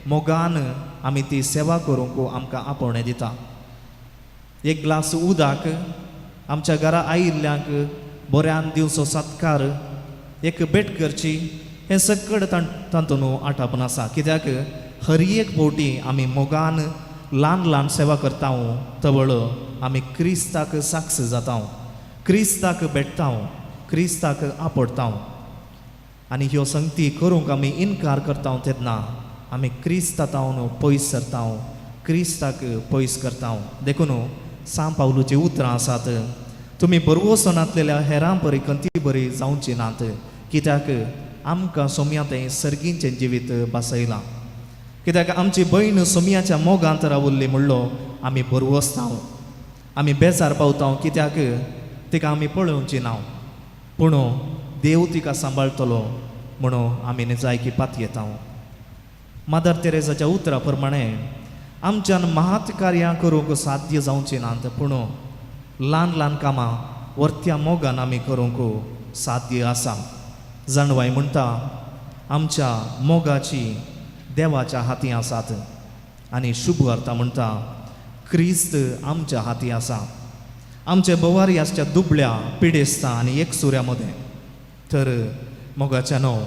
I: मोगान आमी ती सेवा करूंक आमकां आपोवणें दिता. एक ग्लास उदक आमच्या घरा आयिल्ल्यांक बऱ्यान दिवचो सत्कार, एक भेट करची, हें सगळें तातूंत आटापन आसा. कित्याक हर एक फावटी आमी मोगान ल्हान ल्हान सेवा करता तवळ आमी क्रिस्ताक साक्ष जाता, क्रिस्ताक भेटता, क्रिस्ताक आपडटा. आनी ह्यो संगती करूंक आमी इन्कार करता तेन्ना आमी क्रिस्तांतावन पयस सरता, क्रिस्ताक पयस करता. देखून सांत पावलुचीं उतरां आसात, तुमी बरवोसो नातलेल्या हेरां बरी खंती बरी जावची नात, कित्याक आमकां सोम्यातें सर्गींचें जिवीत बसयलां. कित्याक आमची भयण सोम्याच्या मोगांत रावल्ली म्हणलो आमी बरवोसता, आमी बेजार पावता, कित्याक तिका आमी पळोवची ना. पूण देव तिका सांबाळटलो म्हणून आमी जायकी पात येता. मादर तेरेसाच्या उतरा प्रमाणे आमच्यान महात कार्यां करूंक साध्य जावची नात, पूण ल्हान ल्हान कामां वर्त्या मोगान आमी करूंक साध्य आसा. जाणवाय म्हणटा आमच्या मोगाची देवाच्या हाती आसात आनी शुभ अर्थ म्हणटा क्रिस्त आमच्या हाती आसा. आमचे बोवारी आसच्या दुबळ्या पिडेस्ता आनी एक सुऱ्या मदें तर मोगाच्या न्हू.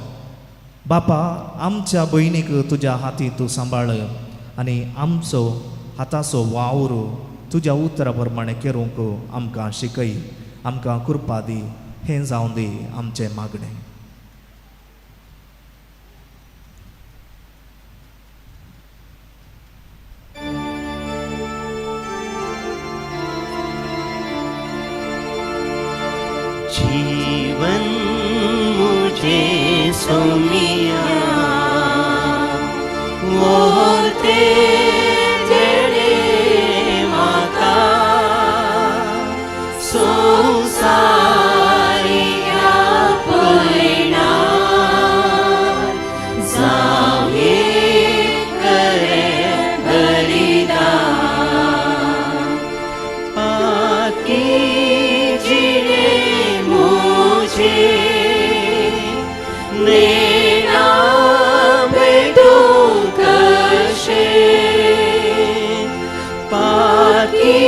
I: बापा आमच्या भयणीक तुज्या हाती तूं सांबाळ आनी आमचो हाताचो वावर तुज्या उतरा प्रमाणे करूंक आमकां शिकय, आमकां कृपा दी. हें जावन दी आमचें मागणें.
E: जीवन मुझे सोमिया ओरते जेणे माता संसारिया पयना जावे करे बलिदान पाकी जिणे नेना बेटूं कशे पाकी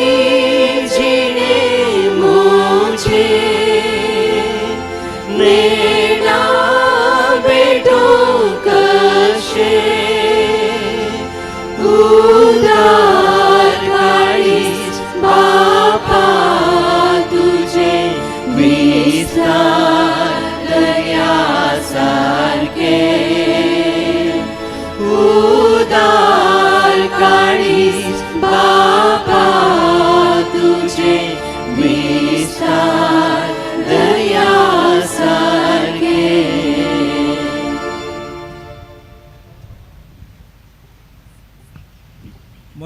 E: जिणे मुझे नेना बेटूं कशे उदार काळीज बापा तुझे विस्तार दर्या सारखे उदार काळीज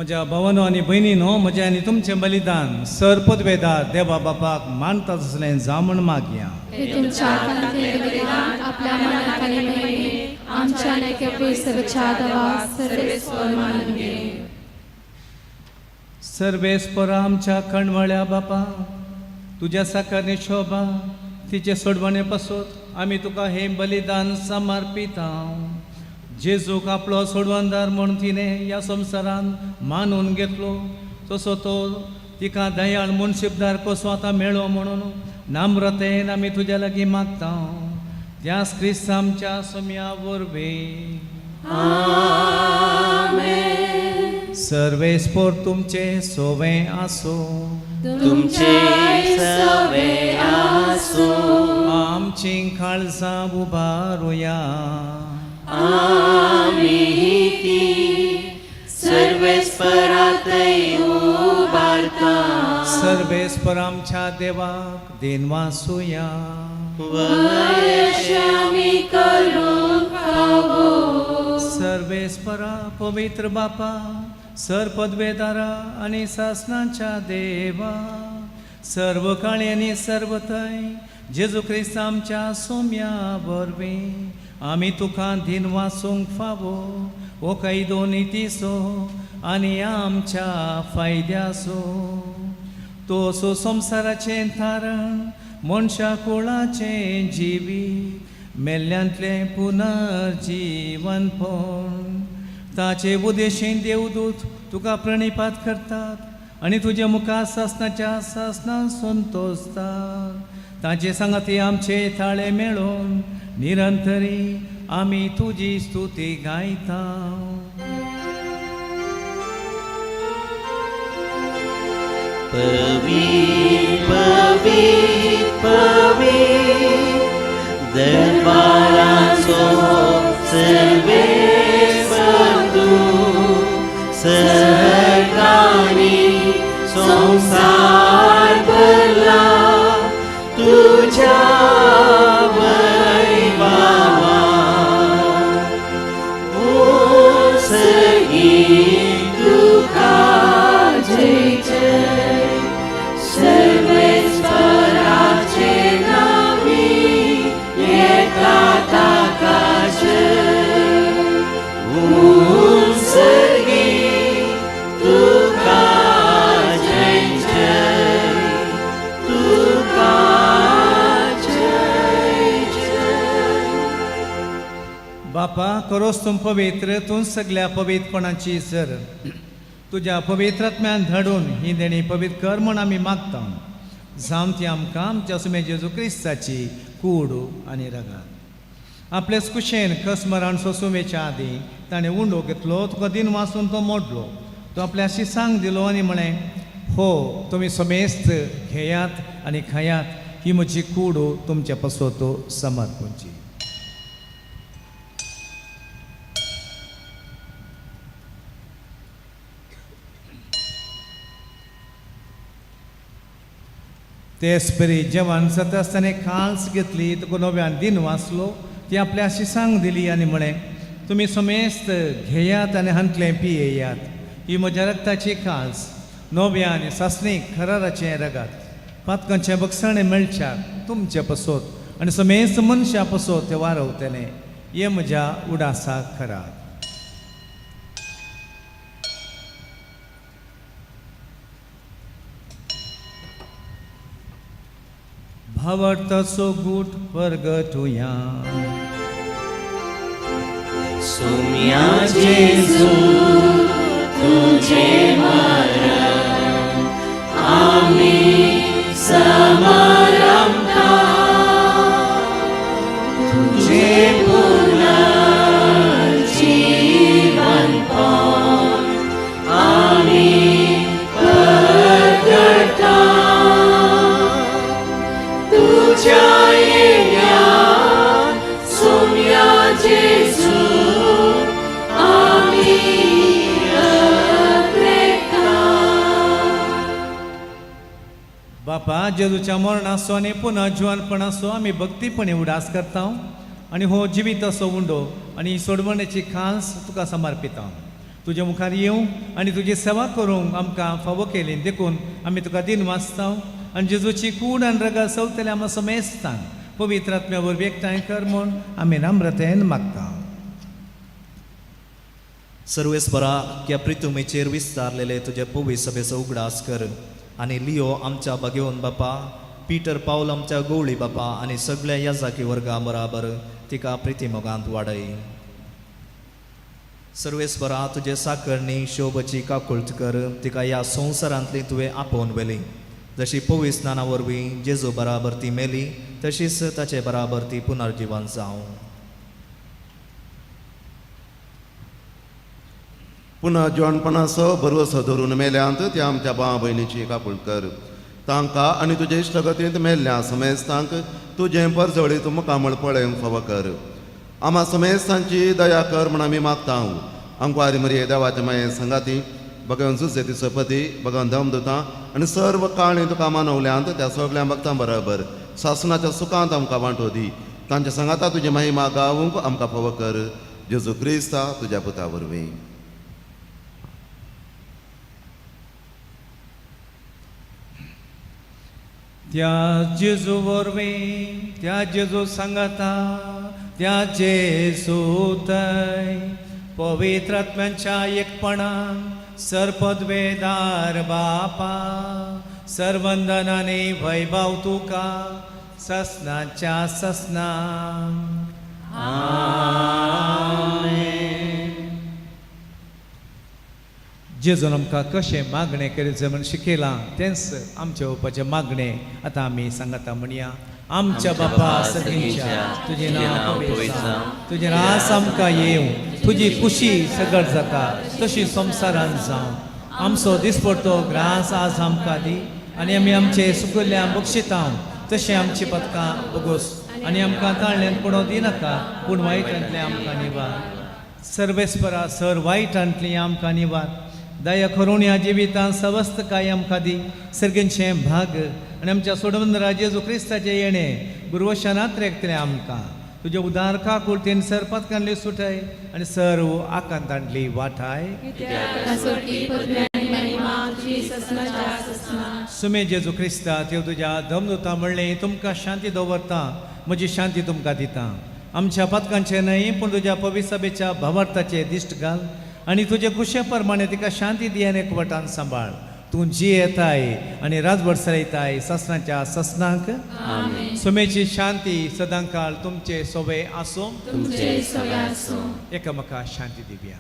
I: म्हज्या भावानो आनी भयणीनो, म्हजें आनी तुमचें बलिदान सर पदवेदार देवा बापाक मानता तसलें जावं म्हण मागया.
F: हे तुमच्या हातांतलें बलिदान आपल्या मनात आनी भयणीक आमच्या नैक्य सर्वच्या दवा सर्वेस्वर मानून घे.
I: सर्वेस्पर आमच्या कणवळ्या बापा, तुज्या साकारणी शोभा तिचे सोडवणे पासत आमी तुका हे बलिदान समर्पिता. जेजूक आपलो सोडवणदार म्हूण तिणें ह्या संवसारांत मानून घेतलो, तसो तो तिका दयाळ मुनसिबदार कसो आतां मेळ्ळो म्हणून नाम्रतेन आमी तुज्या लागीं मागता. त्याच क्रिस्त आमच्या सोम्या वरवीं. सर्वेस्पर तुमचे सोवें आसो.
E: तुमचे सवे आसो.
I: आमची काळजां उबारुया.
E: आमी ती सर्वेस्परांतय उबारता.
I: सर्वेस्पर आमच्या देवाक दिनवासुया.
E: वयश आमी करूंक फावो.
I: सर्वेस्परा पवित्र बापा, सर पदवेदारा आनी सासणाच्या देवा, सर्व काळी आनी सर्वथय जेजू क्रिस्त आमच्या सोम्या वरवीं आमी तुका दिन वासूंक फावो. हो कायदो नितीसो आनी आमच्या फायद्याचो. तो असो संवसाराचें तारण, मनशा कुळाचें जिवीत, मेल्ल्यांतलें पुनर्जीवन पण. ताचे उदेशीन देवदूत तुका प्रणिपात करतात आनी तुज्या मुखार सासणाच्या सासणां संतोसतात. ताचे सांगाती आमचे थाळे मेळोवन निरंतरी आमी तुजी स्तुती गायता.
E: पवित्र पवित्र पवित्र दरबाराचो सर्वेस्वर तूं. सर्गांनी संसार भरला तुज्या वैभवान. सर्गीत तुका जय जय. सर्वेस्पराचे नामी येता ताका जय. सर्गीत तुका जय जय. तुका
I: बापा, करोस तुम पवित्र, तूं सगळ्या पवित्रपणाची सर. तुज्या पवित्रात्म्यान धाडून ही देणी पवित्र कर म्हूण आमी मागता. जावं ती आमकां आमच्या सुमे जेजू क्रिस्ताची कूड आनी रगात. आपलेच कुशेन कसमरांचो सुमेच्या आदीं ताणें उंडो घेतलो, तुका दिन वाचून तो मोडलो. तो आपल्या शिसांक दिलो आनी म्हळें, हो तुमी समेस्त घेयात आनी खायात, ही म्हजी कूड तुमच्या पासत समर्पणची. तेच बरी जेवण जाता आसतना काल्स घेतली, तुका नव्यान दिन वाचलो, ती आपल्या शिसांक दिली आनी म्हळें, तुमी समेस्त घेयात आनी हांतलें पियेयात, ही म्हज्या रक्ताची काल्स, नव्या आनी सासणीक खराराचें रगात. पातकांचें बक्षाणें मेळच्याक तुमचे पासत आनी समेस्त मनशां पासत तें वारवतलें, हे म्हज्या उडासाक खरात. भावार्थाचो गूट परगटुया.
E: सोम्या जेजू तुझे मरण आमी समारंभता. तुझे पुनर्जीवनपण आमी परगटता. तुझ्या येण्यात सोम्या जेजू आमी अग्रेता.
I: बापा, जेजूच्या मरणाचो आनी पुनर्जीवनपणाचो आमी भक्तीपणे उडास करता आनी हो जिवीत असो उंडो आनी सोडवण्याची खास तुका समर्पिता. तुजे मुखार येवं आनी तुजी सेवा करूंक आमकां फावो केली देखून आमी तुका दिन वाचता आनी जेजूची कूड आनी रगत सवतले आमी समेस्तान पवित्र आत्म्या वरवीं एकठांय कर म्हूण आमी नम्रतेन मागता.
K: सर्वेस्परा अख्ख्या प्रितुमेचेर विस्तारलेले तुजे पवी सभेचो उगडास कर आनी लियो आमच्या बागेवन बापा, पिटर पावल आमच्या गवळी बापा आनी सगळ्या याजाकी वर्गा बराबर तिका प्रितीमोगांत वाडय. सर्वेस्परा तुजे साकरणी शोभची काकुळट कर तिका ह्या संवसारांतली तुवें आपोवन व्हेली. जशी पवी स्नाना वरवीं जेजू बराबर ती मेली तशीच ताचे बराबर ती पुनर्जीवन जावं.
L: पुन्हा जेवणपणाचो भरवसो धरून मेल्यांत त्या आमच्या भावा भयणीची काकूळ कर. तांकां आनी तुजे इश्टगतींत मेल्ल्या समेस्तांक तुजें परजवळी तूं मुखामळ पळोवंक फावो कर. आम्हा समेस्तांची दया कर म्हण आमी मागता. आमकां मरी देवाचे माये संगाती भगवान सुसेती सपती भगवान धमदुतां आनी सर्व काळी तुका मानवल्यांत त्या सगळ्या भक्तां बरोबर सासणाच्या सुखांत आमकां वांटो दी. तांच्या संगाता तुजी महिमा गावूंक आमकां फावो कर. जेजू क्रिस्ता तुज्या पुता वरवीं.
I: त्या जेजू वरवीं त्या जेजू सांगाता त्या जेजू थंय पवित्र आत्म्याच्या एकपणान सरपदवेदार बापा सर्वंदन आनी वैभव तुका ससनाच्या ससना. जेजून आमकां कशें मागणें करचें म्हण शिकयलां तेंच आमचे ओपाचें मागणें आतां आमी सांगाता म्हणया. आमच्या बापा सगळींच्या तुजें नांव पवित्र जावं, तुजें रास आमकां येवं, तुजी खुशी सगळ जाता तशी संवसारांत जावं. आमचो दिसपडटो ग्रास आज आमकां दी आनी आमी आमचे सुकल्ल्या बक्षिता तशें आमची पदकां बगोस आनी आमकां ताळ्यान पडो दिनाका पूण वायटांतलें आमकां निवार. सर्वेस्परा सर वायटांतली आमकां निवार. दया करून ह्या जिवितांत सवस्त काय आमकां दी. सर्गेंचें भाग आनी आमच्या सोडवंदरा जेजू क्रिस्ताचें येणें गुरवशनांत रेखतलें आमकां तुज्या उदार काकुळतेन सरपतकांतली सुटाय आनी सर्व आकांतांतली वाठाय. सुमे जेजू क्रिस्ता त्यो तुज्या धमदुतां म्हणलें तुमकां शांती दवरता, म्हजी शांती तुमकां दिता. आमच्या पदकांचें न्हय पूण तुज्या पवित्र सभेच्या भावार्थाचें दिश्ट घाल आनी तुजे कुशे प्रमाणे तिका शांती दी आनी एकवटान सांबाळ. तूं जी येताय आनी राजभर सरयताय ससनाच्या ससनाक. सुमेची शांती सदांकाळ तुमचे सोबे आसूं. एकामेका शांती दिव्या.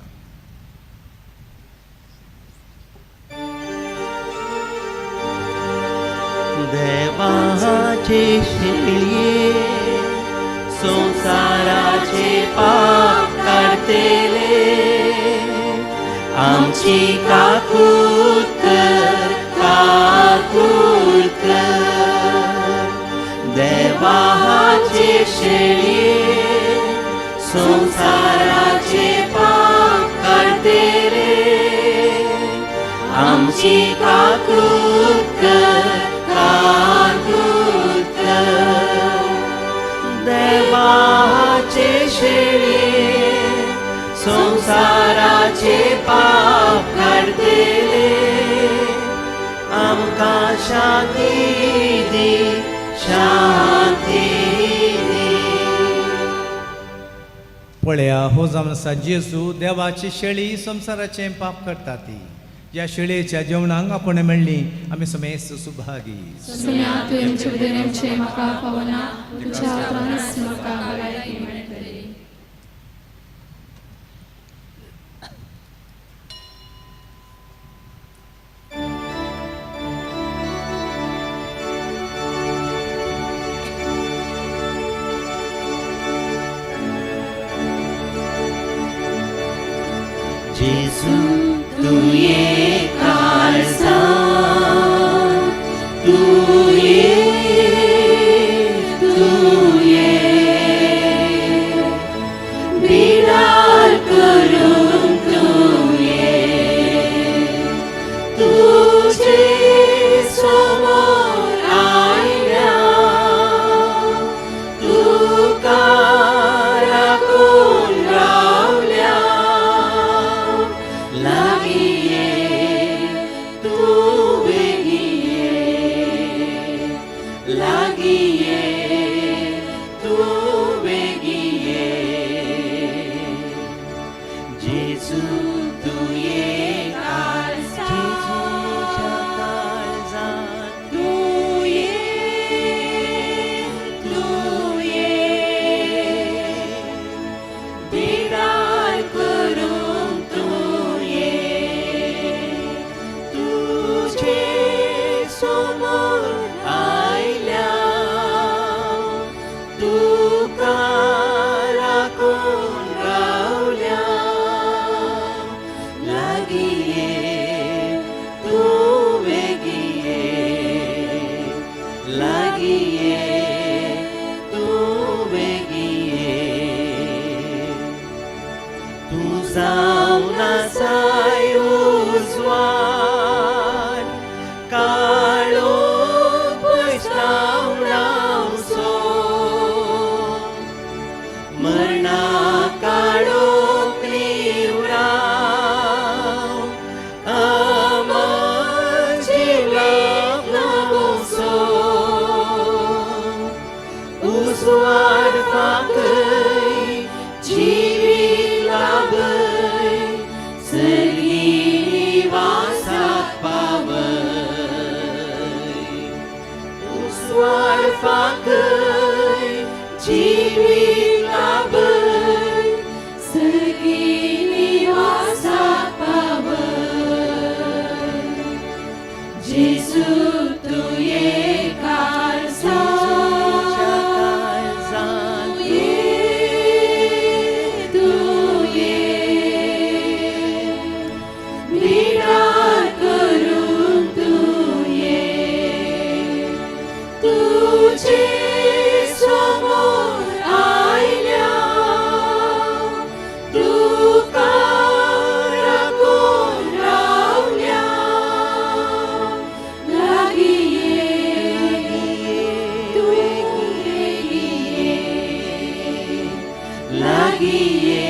E: देवाचे शेळये संसाराचे पाप काढतेले आमची काकूळ कर, काकूळ कर. देवाचे शेळये संसाराचे पाप काढतेले आमची काकूळ कर, काकूळ कर. देवाचे शेळये संसाराचे पाप काढतेले आमकां शांती दी, शांती दी.
I: पळया हो जावन आसा जेजू देवाची शेळी संसाराचें पाप करता ती. या शेळयेच्या जेवणाक आपण मेळ्ळी आमी समेस्त सुभागी.
E: जेजू तू ये काळजा, तू ये बिडार करून तू ये. तुझे समोर आयल्या तुका राखून रावल्या जावन आसाय उजवाड काळो पयसावणावचो मरणा काळो निवराव आमर जिवाक लागोचो उजवाड फाकय जिवी लाभय सर्गी निवासाक पावय उजवाड फाकय जिवी लाभय सर्गी निवासाक पावय जेसू तुये काळजान बिडार करून तुझे समोर आयल्या तुका राखून रावल्या लागीं ये लागीं ये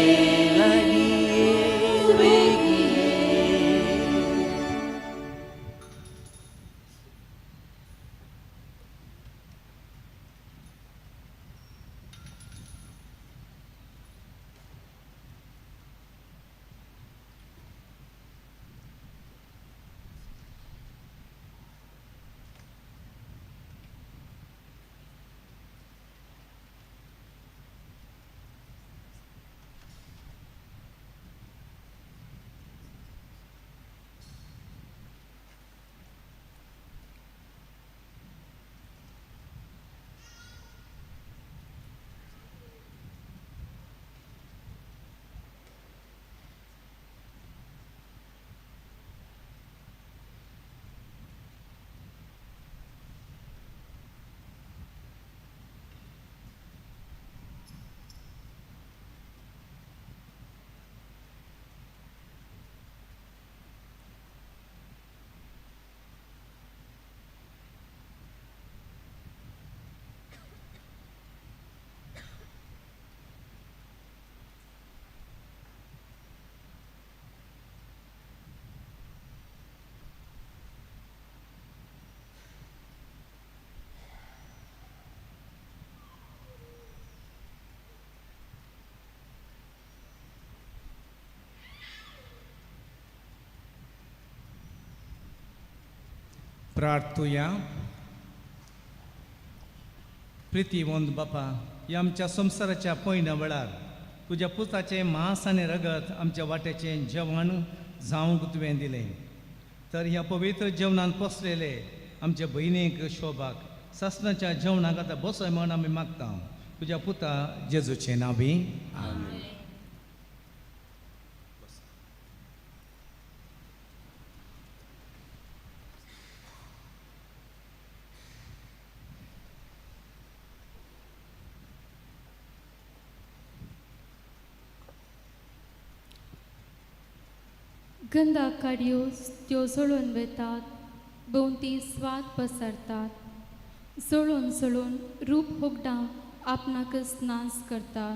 I: प्रार्थुया प्रितीवंत बापा ह्या आमच्या संवसाराच्या पयल्या वेळार तुज्या पुताचें मांस आनी रगत आमच्या वाट्याचें जेवण जावंक तुवें दिलें तर ह्या पवित्र जेवणान पसलेले आमच्या भयणीक शोभाक ससनाच्या जेवणाक आतां बसय म्हण आमी मागता तुज्या पुता जेजूचें नांवी आमेन.
F: गंदा काडयो त्यो जळून वेतात भोंवती स्वाद पसरतात जळून जळून रूप होगडावन आपणाकच नाश करता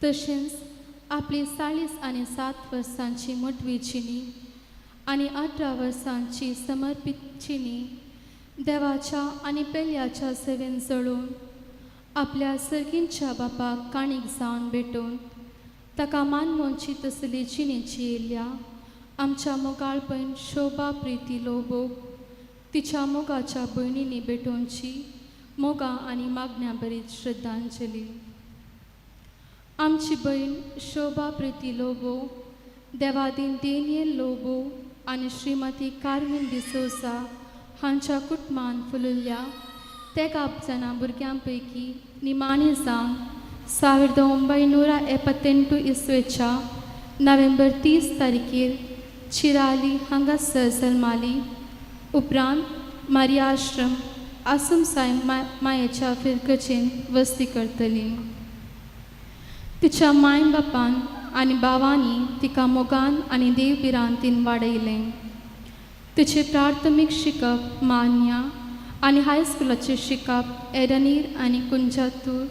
F: तशेंच आपली 40 आनी 7 वर्सांची मटवी चिनी आनी 18 वर्सांची समर्पित चिनी देवाच्या आनी पेल्याच्या सेवेन जळून आपल्या सर्गींच्या बापाक काणीक जावन भेटून ताका मानवोंची तसली जिणेची येयल्या आमच्या मोगाळपण शोभा प्रिती लोबोक तिच्या मोगाच्या भयणींनी भेटोवची मोगा आनी मागण्या बरीच श्रद्धांजली. आमची भयण शोभा प्रिती लोबो देवादीन डेनियल लोबो आनी श्रीमती कार्मिन डिसोसा हांच्या कुटुंबान फुलल्या ते 9 जाणां भुरग्यां पैकी निमाणी जावन 1978 इसवेच्या नोव्हेंबर 30 तारखेर चिराली हांगासर जल्माली. उपरांत मारिया आश्रम आसुम साय मायेच्या फिरकचेन वस्ती करतली. तिच्या माय बापान आनी भावांनी तिका मोगान आनी देवबिरांतीन वाडयलें. तिचे प्राथमीक शिकप मान्या आनी हायस्कुलाचें शिकप एडनीर आनी कुंजातूर,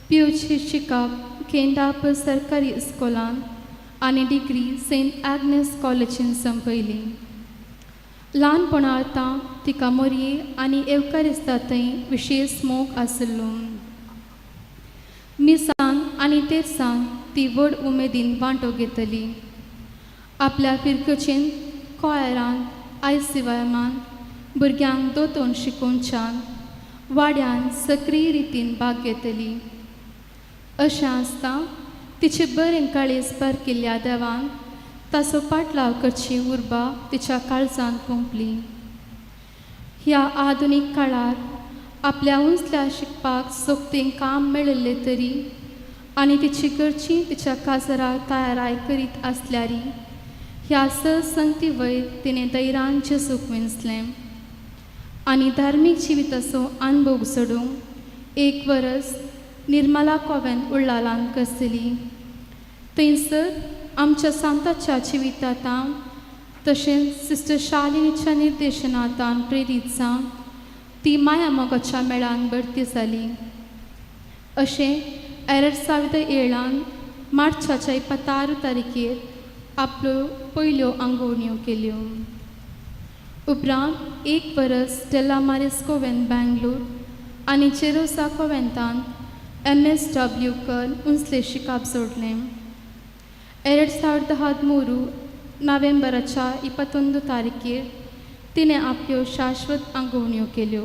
F: पिवची शिकप केंडापर सरकारी इस्कोलान आनी डिग्री सेंट ॲग्नेस कॉलेजीन संपयली. ल्हानपणांतां तिका मोरये आनी एवकारिस्तांतय विशेश मोग आशिल्लो. मिसान आनी तेर्सान ती व्हड उमेदीन वांटो घेतली. आपल्या फिरकचेन कॉयरान आयसीवायमान भुरग्यांक दोतोन शिकोवच्यान वाड्यान सक्रीय रितीन भाग घेतली. अशें आसता तिचे बरें काळीज पारकिल्ल्या देवान ताचो पाटलाव करची उर्बा तिच्या काळजांत गुंपली. ह्या आधुनीक काळार आपल्या उंचल्या शिकपाक सोबतीन काम मेळिल्लें तरी आनी तिची घरचीं तिच्या काजरार तयाराय करीत आसल्यारी ह्या संगती वयर तिणें धैर्यान जेजूक विंचलें आनी धार्मीक जिविताचो अनुभव सोडूंक 1 वर्स निर्मला कॉवेंट उल्लालान कसली. थंयसर आमच्या सांताच्या जिवितांत तशेंच सिस्टर शालिनीच्या निर्देशनांतान प्रेरीत जावन ती माया मोगाच्या मेळान भरती जाली. अशें 2007 मार्चाच्या 26 तारखेर आपल्यो पयल्यो आंगवण्यो केल्यो. उपरांत 1 वर्स स्टेला मारिस कॉवेंट बँगलोर आनी जेरोसा कॉवेंटान MSW कल उंचले शिकप जोडलें. 2013 नोव्हेंबराच्या 21 तारखेर तिणें आपल्यो शाश्वत आंगवण्यो केल्यो.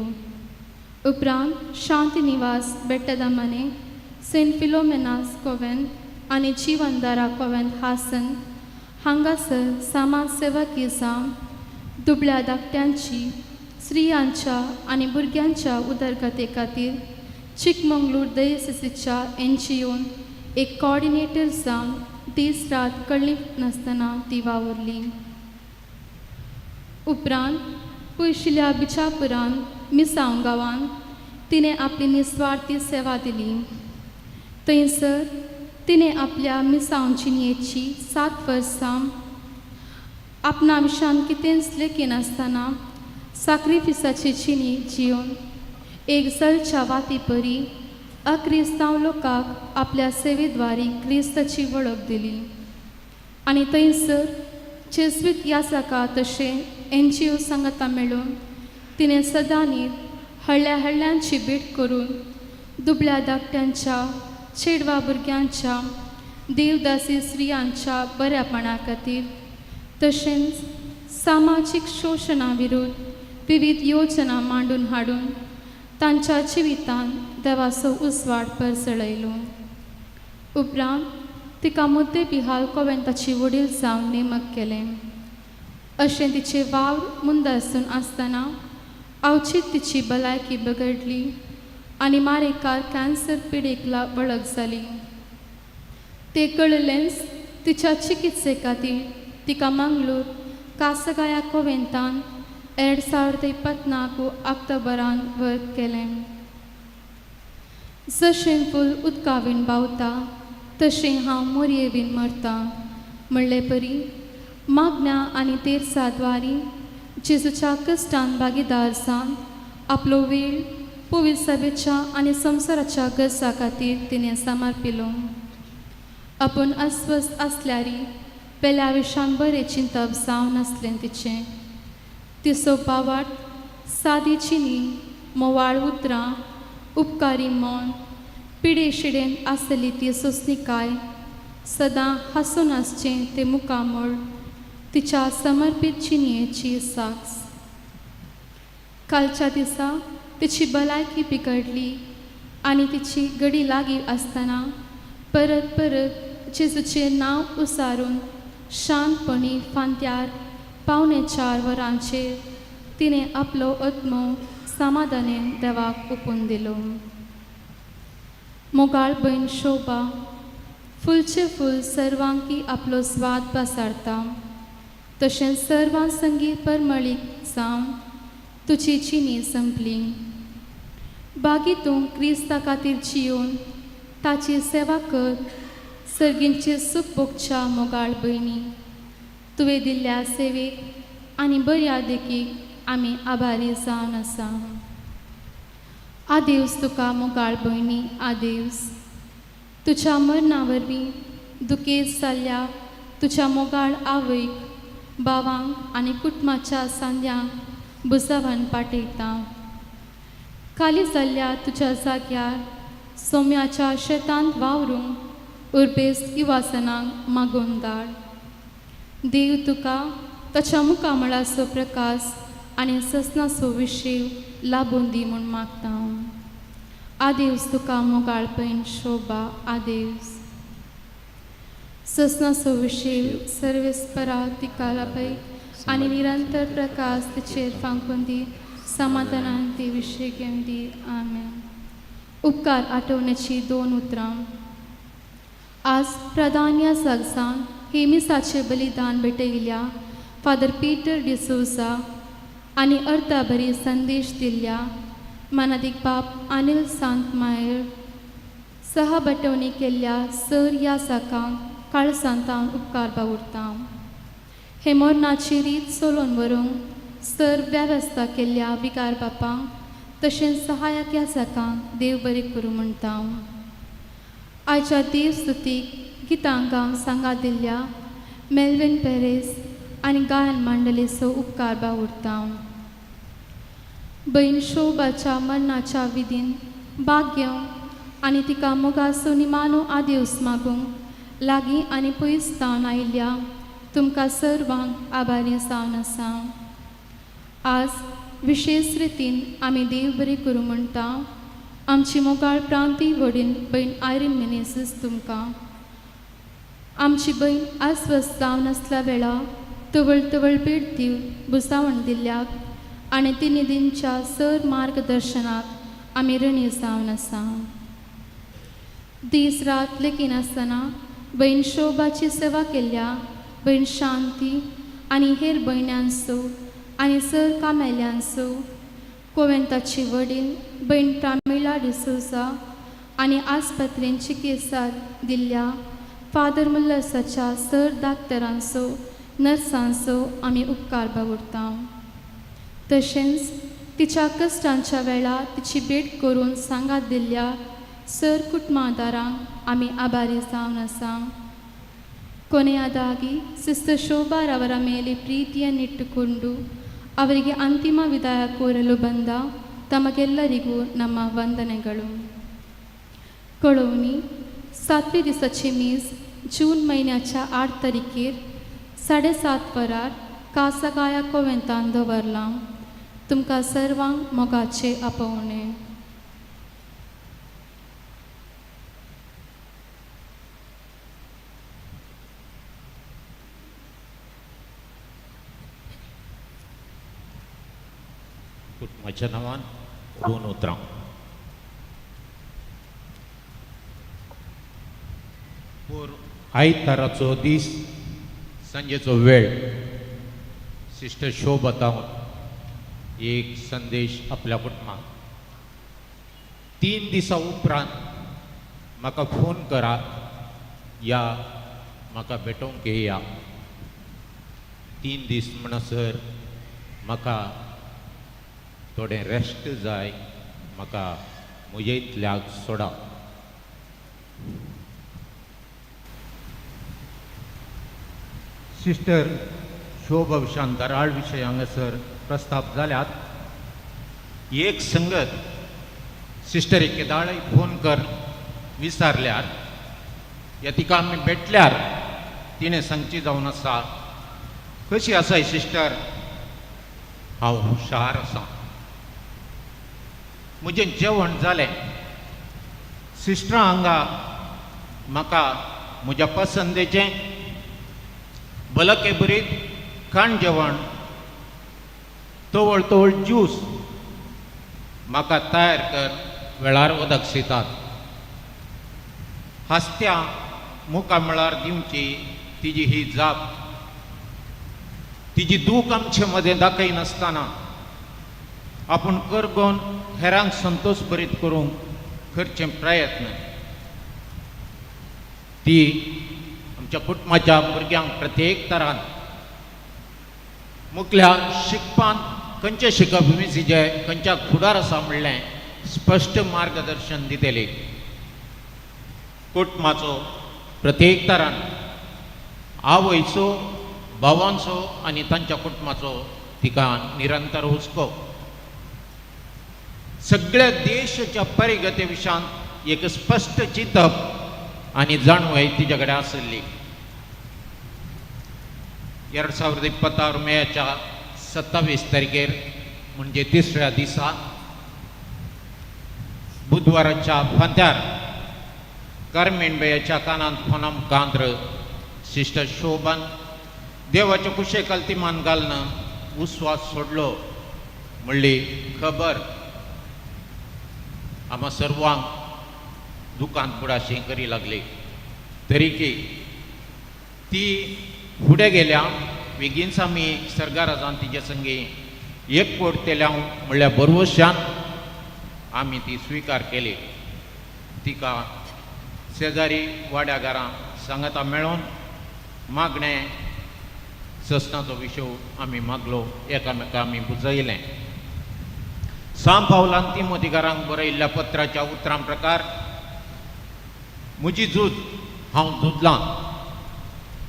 F: उपरांत शांतिनिवास बेट्टदमने, सेंट फिलोमेनास कॉवेंट आनी जीवनधारा कॉवेंट हासन हांगासर समाज सेवकी जावन दुबळ्या धाकट्यांची, स्त्रियांच्या आनी भुरग्यांच्या उदरगते खातीर चिकमंगळूर दयेसीसीच्या NGOन एक कॉर्डिनेटर जावन दीस रात कळ्ळी नासतना ती वावुरली. उपरांत पयशिल्ल्या बिचापुरान मिसांव गांवांत तिणें आपली निस्वार्थी सेवा दिली. थंयसर तिणें आपल्या मिसांव जिणेची 7 वर्सां आपणा विशान कितेंच लेखी नासतना साक्रिफिसाची जिणी जिवन एक जलच्या वाती परी अक्रिस्तांव लोकांक आपल्या सेवेद्वारी क्रिस्ताची वळख दिली. आनी थंयसर जेजुईत याजका तशें NGO संगतां मेळून तिणें सदांनी हळ्ळ्यांची भेट करून दुबळ्या धाकट्यांच्या, चेडवा भुरग्यांच्या, देवदासी स्त्रियांच्या बऱ्यापणा खातीर तशेंच सामाजीक शोशणा विरुद्ध विविध योजना मांडून हाडून तांच्या जिवितान देवाचो उजवाड परसळयलो. उपरांत तिका मुद्दे बिहाल कॉवेंटाची वडील जावन नेमक केलें. अशें तिचे वावर मुंदासून आसतना अवचित तिची भलायकी बिगडली आनी मारेकार कॅन्सर पिडेक वळख जाली. ते कळिल्लेंच तिच्या चिकित्से खातीर तिका मंगळूर कासगाया कॉवेंटान 2024 ऑक्टोबरान वर्ग केलें. जशें फूल उदकावीन भावता तशें हांव मोरयेवीन मरता म्हणले परी मागण्या आनी तेर्साद्वारी जेजूच्या कश्टान भागीदार जावन आपलो वेळ पवित्र सभेच्या आनी संवसाराच्या गरजा खातीर तिणें समर्पिलो. आपूण अस्वस्थ आसल्यारी पेल्या विशान बरें चिंतप जावन नासलें तिचें. तिचो पावाट सादी चिनी, मोवाळ उतरां, उपकारी मोन, पिडे शिडेन आसली ती सोंसणिकाय, सदां हांसून आसचें तें मुखामळ तिच्या समर्पीत चिनयेची साक्ष. कालच्या दिसा तिची भलायकी बिगडली आनी तिची घडी लागीं आसतना परत परत जेजूचें नांव उसारून शांतपणी फांत्यार 3:45 वरांचेर तिणें आपलो आत्मो समाधानेन देवाक ओपून दिलो. मोगाळ भयण शोभा फुलचे फूल सर्वांकी आपलो स्वाद पसारता तशें सर्वां संगी परमळीक जावन तुजी चिनी संपली. बागी तूं क्रिस्ता खातीर जियोन ताची सेवा कर, सर्गींचे सुख भोगच्या मोगाळ भयणी, तुवें दिल्ल्या सेवेक आनी बऱ्या देखीक आमी आभारी जावन आसा. आदेवस तुका मोगाळ भयणी, आदेवस. तुज्या मरणा वरवीं दुखेस्त जाल्ल्या तुज्या मोगाळ आवयक, भावांक आनी कुटुंबाच्या सांद्यांक बुजावन पाठयता. खाली जाल्ल्या तुज्या जाग्यार सोम्याच्या शेतांत वावरूंक उर्बेस्त इवासनांक मागून धाड. देव तुका ताच्या मुखामळाचो प्रकाश आनी ससनाचो विशेव लाबून दी म्हूण मागता. आदेवस तुका मोगाळपण शोभा, आदेवस. ससनाचो विशेव सर्वेस्परा तिका लाभय आनी निरंतर प्रकाश तिचेर फांकून दी. समाधानान ती विशय घेवन दी. आमेन. उपकार आठवण्याची 2 उतरां. आज प्रधान या सगसांग हेमिसाचे बलिदान भेटयिल्ल्या फादर पीटर डिसोजा आनी अर्थाभरी संदेश दिल्ल्या मानादीक बाब अनिल सांत मायर सहबटवणी केल्ल्या सर ह्या साकांक काळसांतां उपकार बावुरता. हे मरणाची रीत सोलोवन व्हरूंक सर वेवस्था केल्ल्या विकार बापांक तशेंच सहायक ह्या साकांक देव बरें करूं म्हणटा. आयच्या देवस्तुतीक गितां गावन सांगा दिल्ल्या मेल्विन पेरेस आनी गायन मंडळीचो उपकार बावुरता. भयण शोभाच्या मरणाच्या विधीन भाग घेवंक आनी तिका मोगाचो निमानो आदेवस मागूंक लागीं आनी पयस जावन आयिल्ल्या तुमकां सर्वांक आभारी जावन आसा. आज विशेष रितीन आमी देव बरें करूं म्हणटा. आमची मोगाळ प्रांती वडील भयण आयरीन मेनेसीस तुमकां. आमची भयण अस्वस्थ जावन आसल्या वेळा तवळ तवळ भेट दिवन बुजावण दिल्ल्याक आनी तिनी दिनच्या सर मार्गदर्शनाक आमी ऋणी जावन आसा. दीस रात लेगीन आसतना भयण शोभाची सेवा केल्ल्या भयण शांती आनी हेर भयण्यांचो आनी सर कामेल्यांचो, कोवेंताची वडील भयण प्रामिला डिसोजा आनी आस्पत्रेन चिकित्सात दिल्ल्या फादर मुल्लसाच्या सर डाक्टरांचो, नर्सांचो आमी उपकार बावुरता. तशेंच तिच्या कश्टांच्या वेळा तिची भेट करून सांगात दिल्ल्या सर कुटुंबादारांक आमी आभारी जावन आसा. ಕೊನೆಯದಾಗಿ ಸಿಸ್ಟರ್ ಶೋಭಾರವರ ಮೇಲೆ ಪ್ರೀತಿಯನ್ನಿಟ್ಟುಕೊಂಡು ಅವರಿಗೆ ಅಂತಿಮ ವಿದಾಯ ಕೋರಲು ಬಂದ ತಮಗೆಲ್ಲರಿಗೂ ನಮ್ಮ ವಂದನೆಗಳು. कळवणी 7वे दिसाची मीस जून महिन्याच्या 8 तारखेर 7:30 वरार कासागाया कोवेंतान दवरला. तुमकां सर्वांक मोगाचे आपोवणे.
M: कुटुंबाच्या नांवान 2 उतरां. आयताराचो दीस सांजेचो वेळ सिस्टर शोभतावन एक संदेश आपल्या कुटुंबाक 3 दिसां उपरांत म्हाका फोन करात, या म्हाका भेटोवंक येया. 3 दीस म्हणसर म्हाका थोडें रेस्ट जाय, म्हाका म्हजे इतल्याक सोडा. सिस्टर शोभा शांतराळ विशय हांगासर प्रस्ताव जाल्यात. एक संगत सिस्टर केदाळय फोन कर विचारल्यार या तिका आमी भेटल्यार तिणें सांगची जावन आसा, कशी आसाय सिस्टर? हांव हुशार आसा. म्हजें जेवण जालें. सिस्टरां हांगा म्हाका म्हज्या पसंदेचें बलके बरीत खाण जेवण, तवळ तवळ ज्यूस म्हाका तयार कर वेळार उदक शितात. हास्त्या मुखामळार दिवची तिजी ही जाप. तिजी दूख आमचे मदें दाखयनासतना आपूण करगोन हेरांक संतोश भरीत करूंक करचे प्रयत्न. ती आमच्या कुटुंबाच्या भुरग्यांक प्रत्येक तरान मुखल्या शिकपान खंयचे शिकप विसिजे खंयच्या फुडार आसा म्हणलें स्पश्ट मार्गदर्शन दितेली. कुटुंबाचो प्रत्येक तरान आवयचो भावांचो आनी तांच्या कुटुंबाचो तिका निरंतर हुस्को. सगळ्या देशाच्या परिगते विशान एक स्पश्ट चिंतप आनी जाणवय तिच्या कडेन आसली. 2026 मेच्या 27 तारखेर म्हणजे तिसऱ्या दिसा बुधवाराच्या फांत्यार कार्मेनबायेच्या कानांत फोनाम कांद्र सिस्टर शोभन देवाच्या कुशे कल्तिमान घालनं उस्वास सोडलो म्हणली खबर आम्हा सर्वांक दुकान बुडाशी करी लागली. तरीकी ती फुडें गेल्या बेगीनच आमी सर्गाराजान तिचे संगी एकवट केल्या म्हणल्यार बरोवशान आमी ती स्विकार केली. तिका शेजारी वाड्यागारां सांगाता मेळोन मागणें ससनाचो विशय आमी मागलो, एकामेका आमी बुजयलें. सांब पावलान तिमोथीकारांक बरयल्ल्या पत्राच्या उतरां प्रकार म्हजी झूज हांव झुजलां,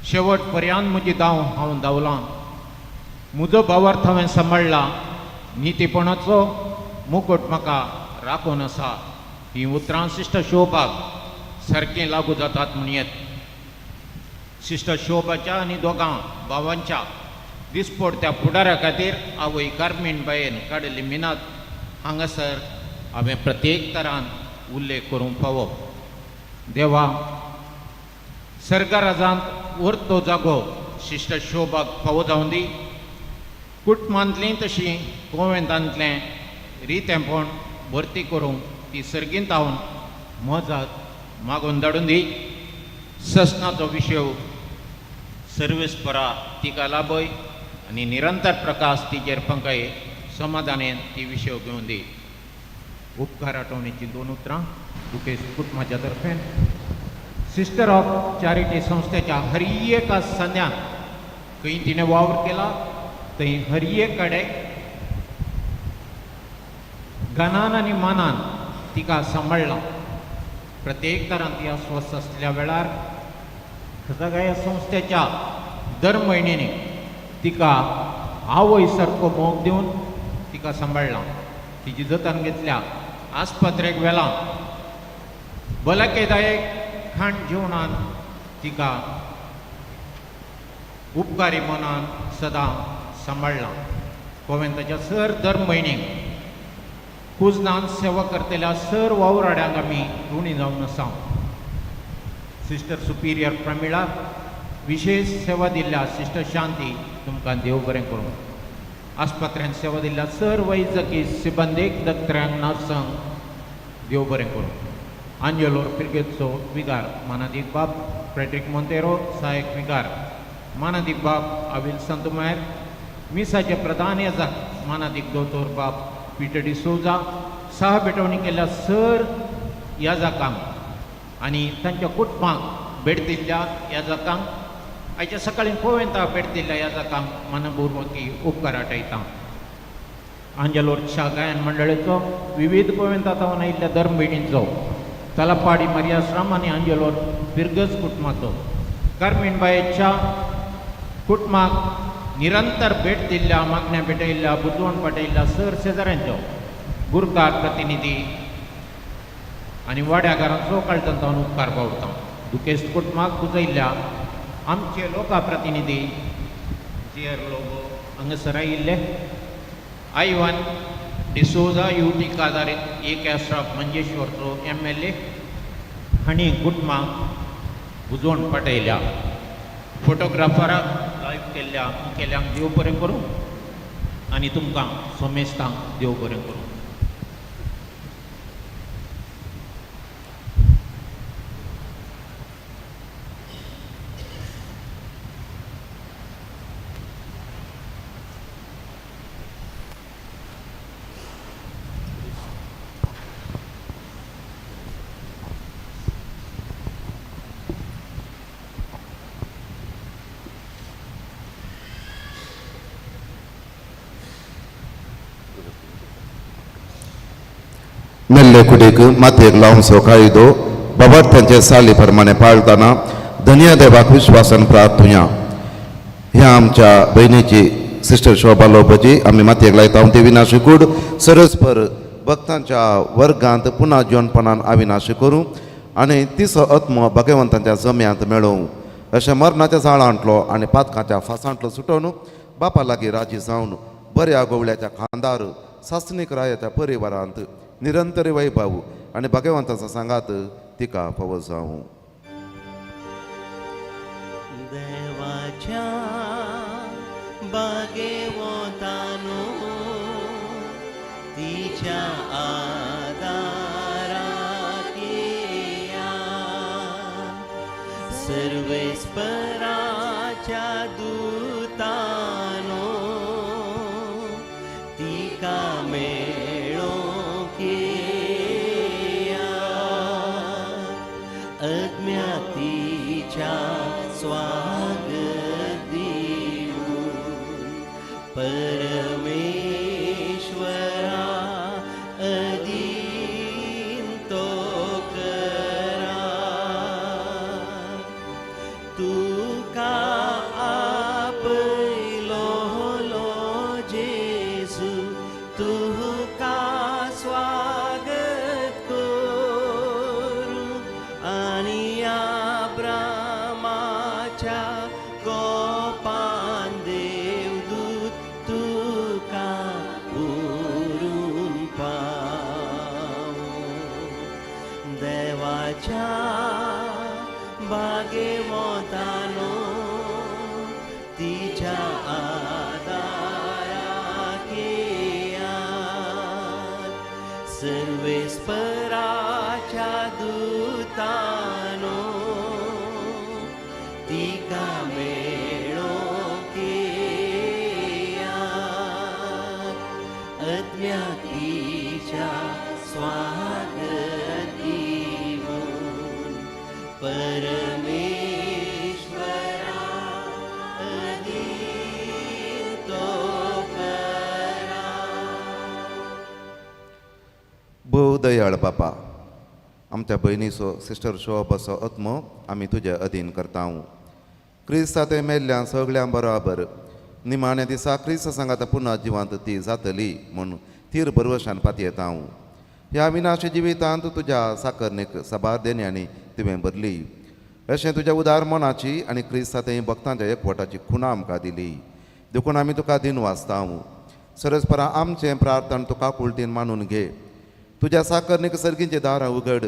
M: शेवट पर्यंत म्हजी दाव हांव धांवलां, म्हजो भावार्थ हांवें सांबाळला, नितीपणाचो मुकुट म्हाका राखून आसा. ही उतरां सिस्टर शोभाक सारकें लागू जातात म्हणयत. सिस्टर शोभाच्या आनी दोगां भावांच्या दिसपडत्या फुडारा खातीर आवय कार्मेनबायेन काडिल्ली मिनात हांगासर हांवें प्रत्येक तरान उल्लेख करूंक फावो. देवा सर्गाराजांत व्हरतो जागो सिस्टर शोभाक फावो जावं दी. कुटुंबांतलीं तशीं कोवेंतांतलें रितेंपण भरती करूंक ती सर्गींत हांवन मजत मागून धाडून दी. ससनाचो विशय सर्वेस्परा तिका लाभय आनी निरंतर प्रकाश तिचेर पंकय समाधानेन ती विशय घेवन दी. उपकार आठवणेची 2 उतरां दुखेस कुटुंबाच्या तर्फेन सिस्टर ऑफ चॅरिटी संस्थेच्या हर एका संद्यान खंय तिणें वावर केला थंय हर एक कडेन गनान आनी मानान तिका सांबाळला. प्रत्येक तरान ती अस्वस्थ आसलेल्या वेळार सगळ्या संस्थेच्या दर म्हयन्यानी तिका आवय सारको मोग दिवन तिका सांबाळला. तिची जतन घेतल्या. आस्पत्रेक व्हेला. भलायकेदायक खाण जेवणान तिका उपकारी मनान सदां सांबाळला. कोवेंताच्या सर दर म्हयन्याक कुजनान सेवा करतल्या सर वावराड्यांक आमी ऋणी जावन आसा. सिस्टर सुपिरियर प्रमिळा विशेष सेवा दिल्ल्या सिस्टर शांती तुमकां देव बरें करूं. आस्पत्र्यांत सेवा दिल्ल्या सर वैजकी सिबंदेक दोतोरांक नर्सांक देव बरें करूं. आंजेलोर पिर्गेचो विगार मानादीक बाब फ्रेडरिक मोंतेरो सहायक विगार मानादीक बाब अविल संतुमायर मिसाचे प्रधान येजाक मानादीक दोतोर बाब पीटर डिसोजा सहा बेटवणी केल्ल्या सर याजकांक आनी तांच्या कुटुंबांक भेट दिल्ल्या याजकांक आयच्या सकाळीं कोवेंता भेट दिल्ल्या याजकांक मनपूर्वकी उपकार आठयता. आंजेलोरच्या गायन मंडळीचो विविध कोवेंतांतावन आयिल्ल्या दर भयणींचो तलपाडी मरियाश्रम आनी आंजेलोर बिर्गज कुटुंबाचो कार्मेनबायेच्या कुटुंबाक निरंतर भेट दिल्ल्या मागण्या भेटयल्ल्या बुजवण पटयल्ल्या सर शेजाऱ्यांचो गुरकार प्रतिनिधी आनी वाड्यागारांचो काळजांतावन उपकार पावता. दुखेस्त कुटुंबाक बुजयल्ल्या आमचे लोका प्रतिनिधी जियर लोगो हांगासर आयिल्ले आयवन डिसोजा युटीक आदारीत एक एस्ट्राफ मंजेश्वरचो MLA हांणी कुटुंबाक बुजवण पटयल्या. फोटोग्राफराक लायव्ह केल्ल्या मुखेल्यांक देव बरें करूं आनी तुमकां सोमेस्तांक देव बरें करूं.
L: कुडीक मातयेक लावन सोकाळिदो बाबत त्यांचे साली प्रमाणे पाळतना धन्य देवाक विश्वासान प्रार्थुया. ह्या आमच्या बहिणीची सिस्टर शोभा लोपची आम्ही मातयेक लायता ती विनाशी कूड सरस्पर भक्तांच्या वर्गांत पुन्हा जीवनपणान अविनाशी करूं आनी तिसो आत्मो भगवंतांच्या जम्यांत मेळोवं. अशें मरणाच्या झाडांतलो आनी पातकाच्या फासांतलो सुटोवन बापा लागीं राजी जावन बऱ्या गोवळ्याच्या खांदार सासणीक रायाच्या परिवारांत निरंतर वैभव आनी भगवंताचा सांगात तिका फावो जावं.
N: देवाच्या बागेवतानो तिच्या आदाराक येया. सर्वेस्पराच्या दूतानो तिका मेळोवंक येया. अज्ञातीच्या स्वागत दिवून परमेश्वरा अधीन तो करा. तुका आपलो जेजू तुका स्वागत करू आनी अब्रामाच्या गोपान देवदूत तुका उरून पावो. देवाच्या बागेवतानो तिच्या आदाराक येया. सर्वेस्पराच्या दूतानो तिका मेळोवंक येया. अज्ञातीच्या स्वागत दिवून परमेश्वरा अधीन तो करा.
L: भोव दयाळ बापा, आमच्या बहिणीचो सिस्टर शोभाचो आत्मो आमी तुज्या अधीन करता. क्रिस्ता ते मेल्ल्या सगळ्यां बरोबर निमाण्या दिसा क्रिस्त सांगात पुन्हा जिवांत ती जातली म्हूण तीर बरवशान पातयेता. ह्या विनाशी जिवितांत तुज्या साकरणेक साबार देण्यांनी तुवें बरली. अशें तुज्या उदार मनाची आनी क्रिस्तांतय भक्तांच्या एकवटाची खुणां आमकां दिली. देखून आमी तुका दिन वाचता. सरस्परा आमचें प्रार्थना तुका कुळटीन मानून घे. तुज्या साकरणेक सर्गींचीं दारां उगड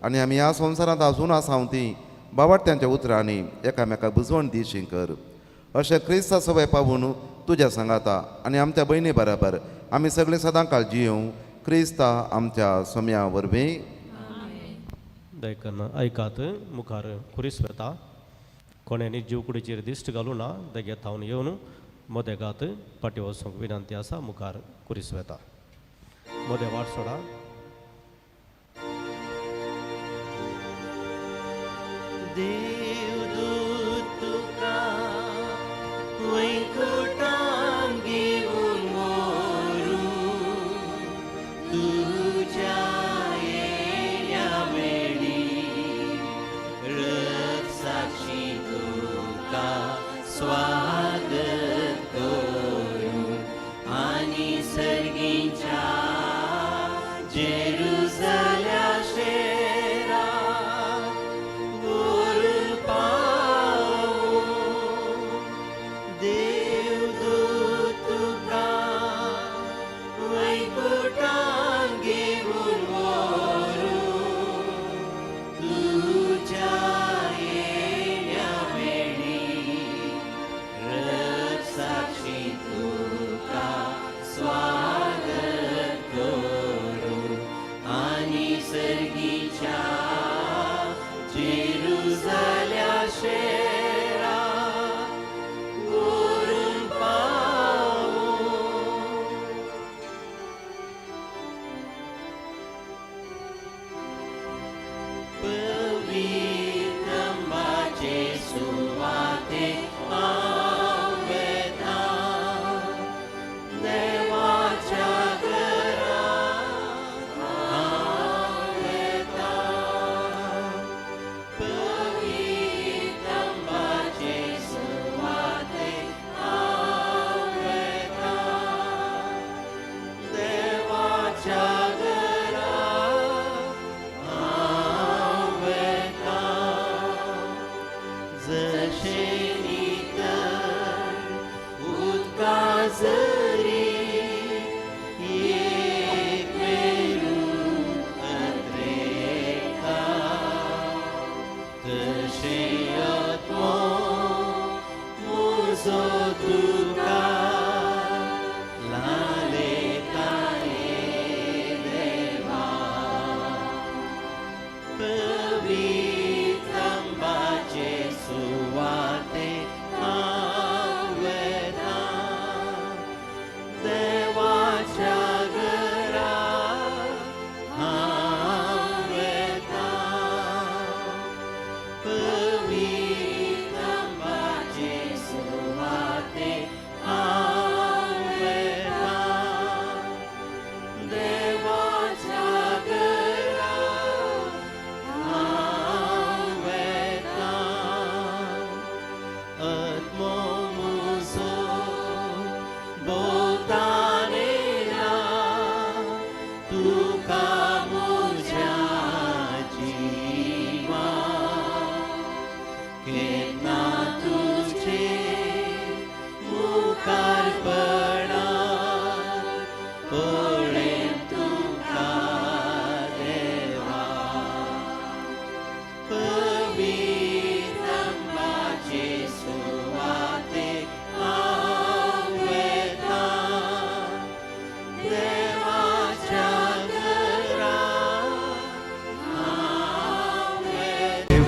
L: आनी आमी ह्या संवसारांत आजून आसांव ती बाबार्थ्यांच्या उतरांनी एकामेकाक बुजवण दिशी कर. अशें क्रिस्ता सवय पावून तुज्या सांगाता आनी आमच्या भयणी बरोबर आमी सगळीं सदां काळ जियोव. क्रिस्ता आमच्या सोम्या वरवीं
O: दयकन ऐकात मुखार खुरीस वेता. कोण्यानी जीव कुडीचेर दिश्ट घालूं ना देगे थावन येवन मोदेगात पाटी वचूंक विनंती आसा. मुखार खुरीस वेता. मोदे वाट सोडा.
N: देवदूत तुका वैकुंठान घेऊन व्हरून तुज्या येण्या वेळी रक्षाची तुका स्वागत करून आनी सर्गीच्या जेरुसल्या तशे आत्मो मुजो तुका लालयताये देवा पवित्र आंबाचे सुवाते हांव वेता देवाच्या घरा हांव वेता पवित्र आंबाचे सुवाते हांव वेता देवाच्या घरा हांव वेता आत्मो मुजो भोवतान येयला तुका म्हज्या जिवा केन्ना तुजे मुखार पडणार पळें तुका देवा पवित्र आंबाचे सुवाते हांव वेता देवाच्या घरा हांव वेता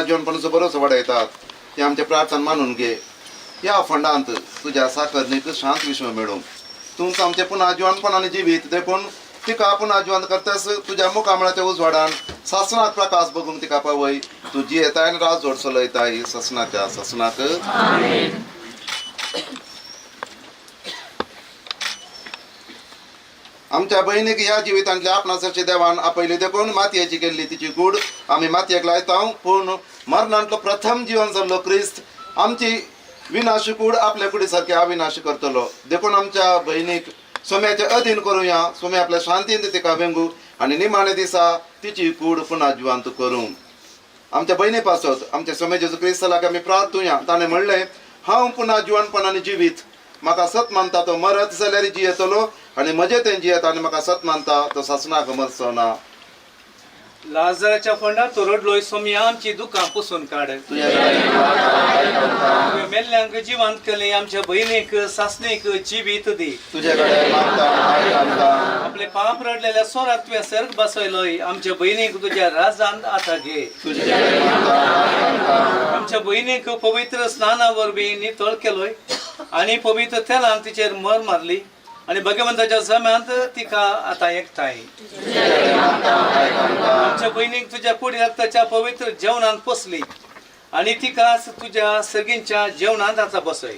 L: जेवणपणाचो बरोसो वाडयतात ते आमचे प्रार्थना मानून घे. या फंडांत तुझ्या साकरणीक शांत विश्व मेळोवंक तूंच आमचे पुन्हा जेवणपणाने जिवीत देखून तिका पुन्हा जिवंत करतास तुझ्या मुखामळाच्या उजवाडान सासनाक प्रकाश बघूंक तिका पावय. तुझी येताय आनी राज जोड चलयताय ससनाच्या ससनाक. आमच्या बहिणीक ह्या जिवितांतल्या आपणासाचे देवान आपयली देखून मातयेची केल्ली तिची कूड आमी मातयेक लायता पूण मरणांतलो प्रथम जीवन जाल्लो क्रिस्त आमची विनाशी कूड आपल्या कुडी सारकी अविनाशी करतलो देखून आमच्या बहिणीक सोम्याचे अधीन करूया सोम्या आपल्या शांतीन तिका वेंगू आनी निमाणे दिसा तिची कूड पुन्हा जिवंत करूं आमच्या बहिणी पासत आमच्या सोम्या जेजू क्रिस्तालाक आमी प्रार्थुया ताणें म्हणलें हांव पुन्हा जिवनपणाने जिवीत म्हाका सत मानता तो मरत जाल्यार जियेतलो आनी म्हजें तें जियेत आनी म्हाका सत मानता तो सासणाक मरचो ना
I: लाजराच्या फंडार तो रडलोय सोम्या आमची दुकां पुसून काड मेल्ल्यांक जिवंत केली आमच्या बहिणीक सासणीक जिवीत दी आपले पाप रडलेल्या सोरात तुवें सर्ग बसयलोय आमच्या बहिणीक तुज्या राजांत आतां घे आमच्या बहिणीक पवित्र स्नाना वरवीं नितळ केलोय आनी पवित्र तेलान तिचेर मर मारली आणि भगवंताच्या जम्यांत तिका आता एकठांय आमच्या बहिणीक तुझ्या कुडी रक्ताच्या पवित्र जेवणांत पोसली आणि तिका तुझ्या सर्गींच्या जेवणांत आता बसय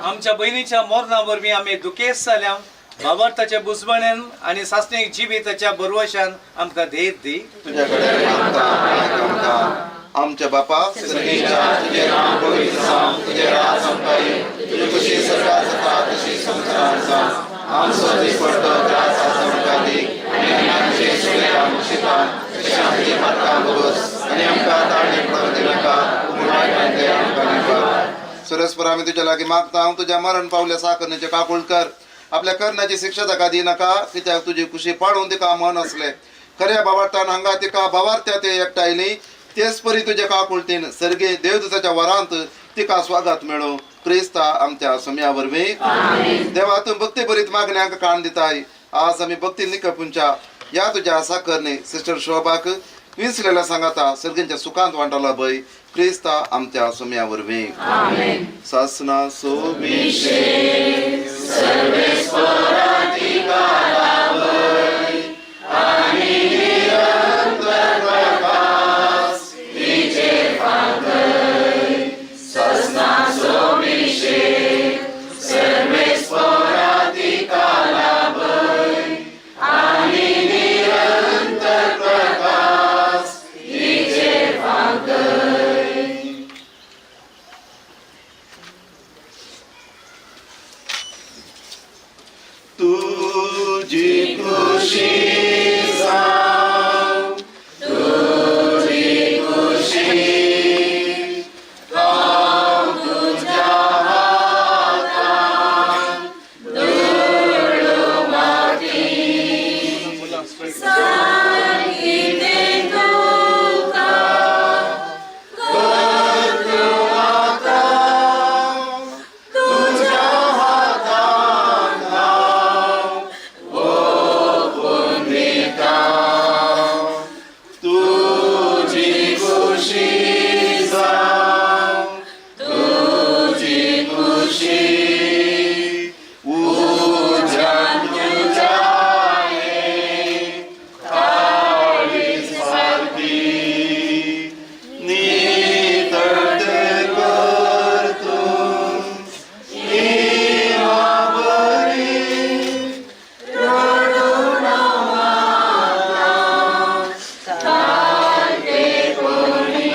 I: आमच्या बहिणीच्या मोरणा वरवीं आमी दुखेस जाल्या बाबर्ताच्या बुजबण्यान आणि सासणीक जिविताच्या बरवशान आमकां धैर्य दी
L: आमच्या बापा सर्गीच्या तुझे नाम पवित्र जावं तुझे राज संपाय तुझे खुशी सदा सदा तशी संसारांत जावं आमचो दिसपट्टो त्रास आमकां दी आनी आमचे सगळे आमुशितान शांती मार्गां बगोस आनी आमकां ताळणी पडोवंक दिनाका पुराय आमकां निभार सुरेस्पर आमी तुज्या लागीं मागता हांव तुज्या मरण पावल्या साकरणेचे काकूळ कर आपल्या कर्णाची शिक्षा ताका दिनाका कित्याक तुजी खुशी पाडून तिका मन असले खऱ्या बाबाटान हांगा तिका भावार्थ्या ते एकठांयली तेच परी तुझ्या काकुळतीन सर्गे देवदूताच्या वरांत तिका स्वागत मेळो क्रिस्ता आमच्या सोम्या वरवीं देवा तूं भक्ती बरीत मागण्यांक कान दिताय आज आमी भक्ती निकपुंच्या या तुझ्या साकरणे सिस्टर शोभाक विसलेल्या सांगाता सर्गेंच्या सुखांत वांटला बय क्रिस्ता आमच्या सोम्या वरवीं सासना सोमिशे सर्वेस्पराती कालावय आनी निरंतर प्रकाश तिचे फांकय सासना सोमिशे सर्वेस्पराती कालावय आनी निरंतर प्रकाश तिचे फांकय तुझी खुशी जावं तुझी खुशी हांव तुज्या हातान दवरलो माती सांगितें तुका करतो आतां तुज्या हातान हांव ओपून दिता तुझी खुशी जावं तुझी खुशी उज्यान तुज्या काळीज सारकी नितळ कर तूं इमा बरी रडून मारता तारके कोणी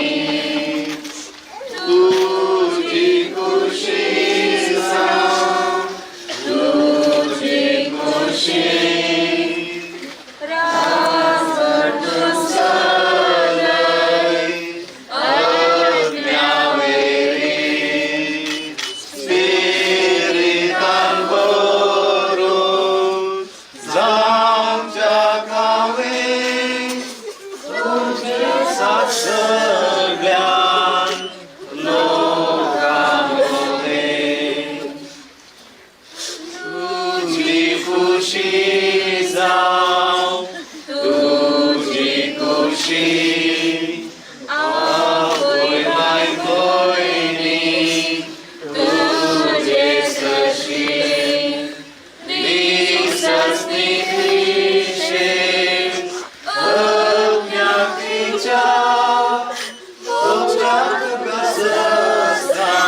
L: तुझी खुशी जावं तुझी खुशी स्पिरितान भरून जावच्या गावें तुज्या सगळ्यान लोकां मदें तुझी खुशी जावं तुझी खुशी आवय बाय भयणी तुजे सशी दिसस्नी दिशे अज्ञातीच्या तुज्याक कसस्तान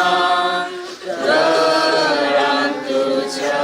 L: घरांत तुज्या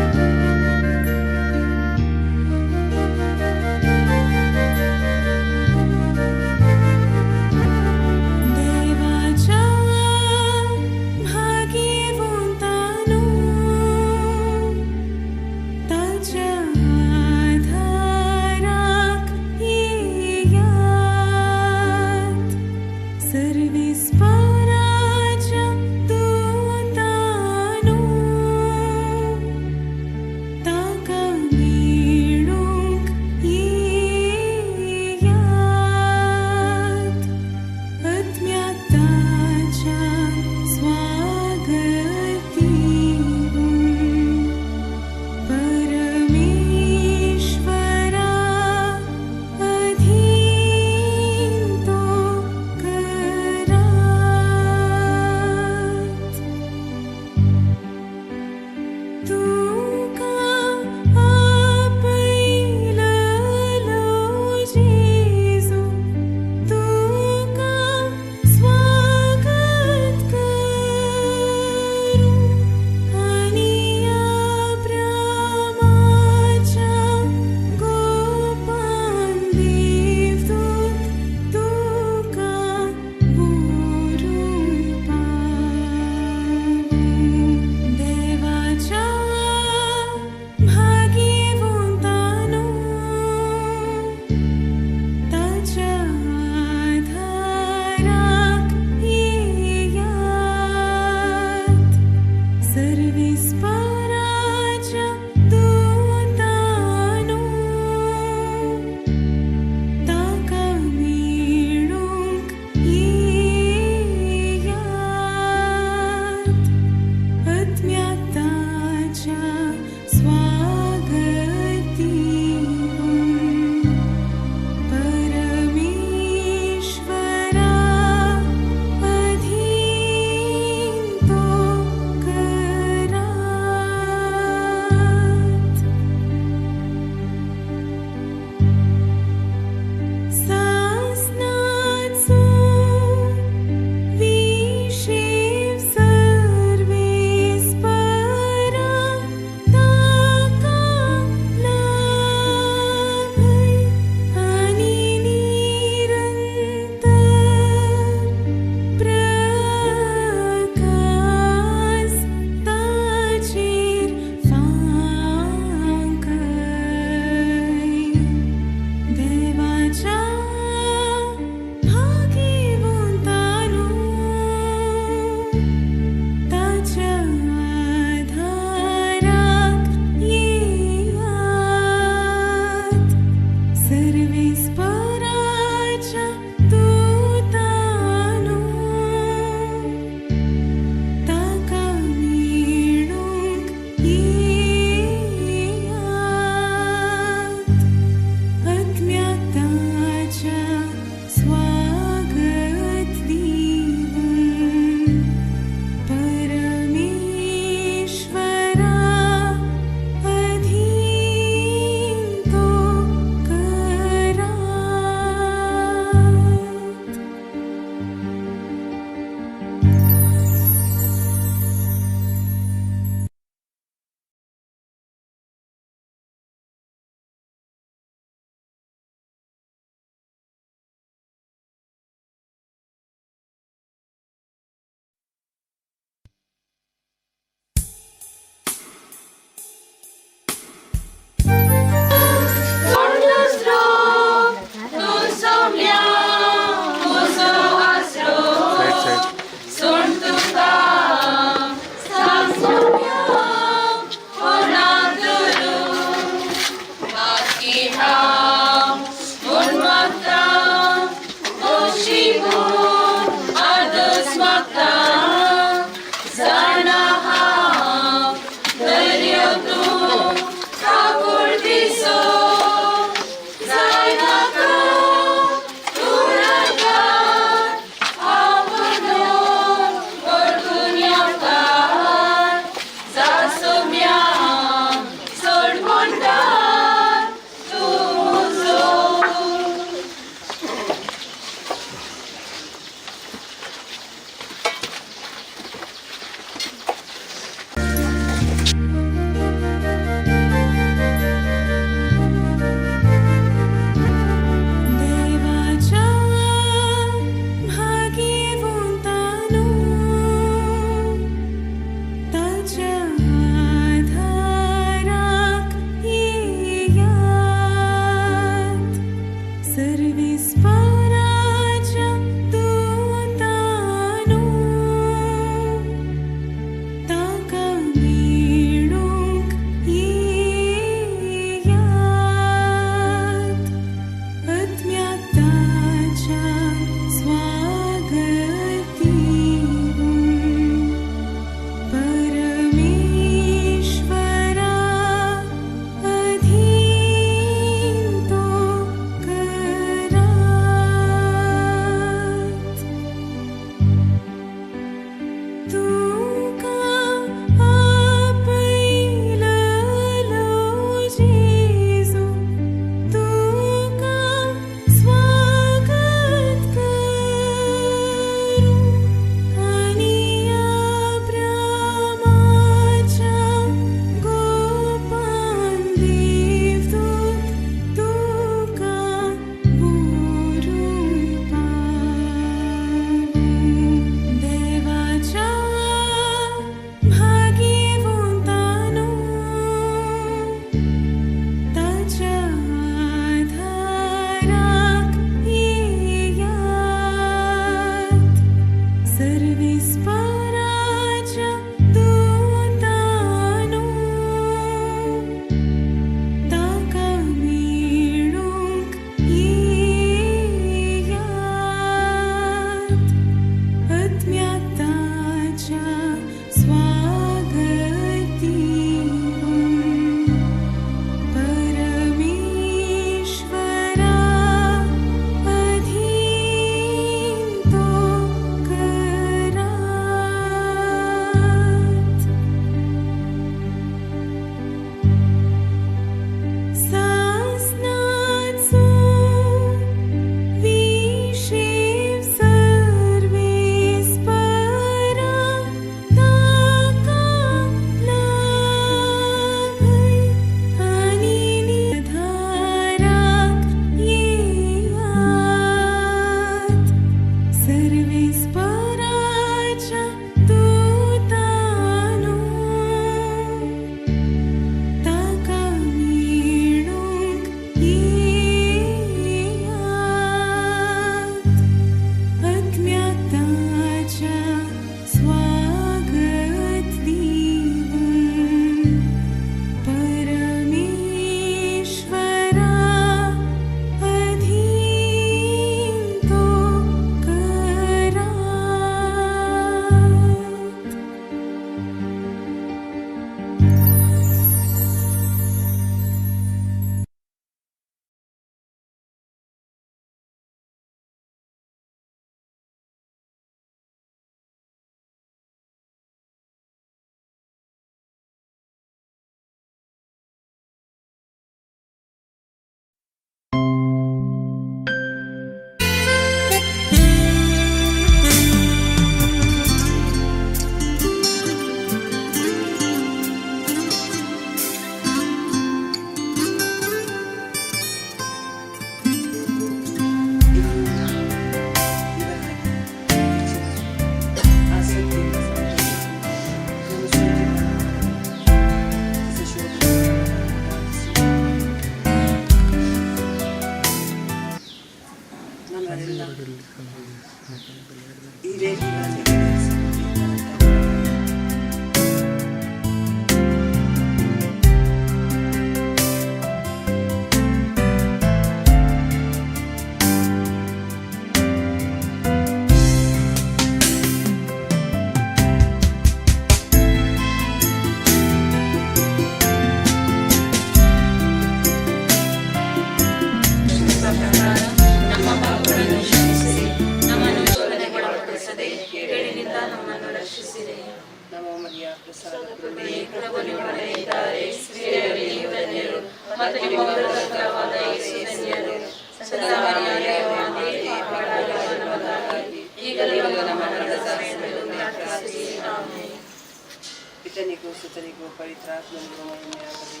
B: पितनिಗೂ ಸುತನಿಗೂ ಪವಿತ್ರಾತ್ಮನಿಗೂ ಮಹಿಮೆಯಾಗಲಿ.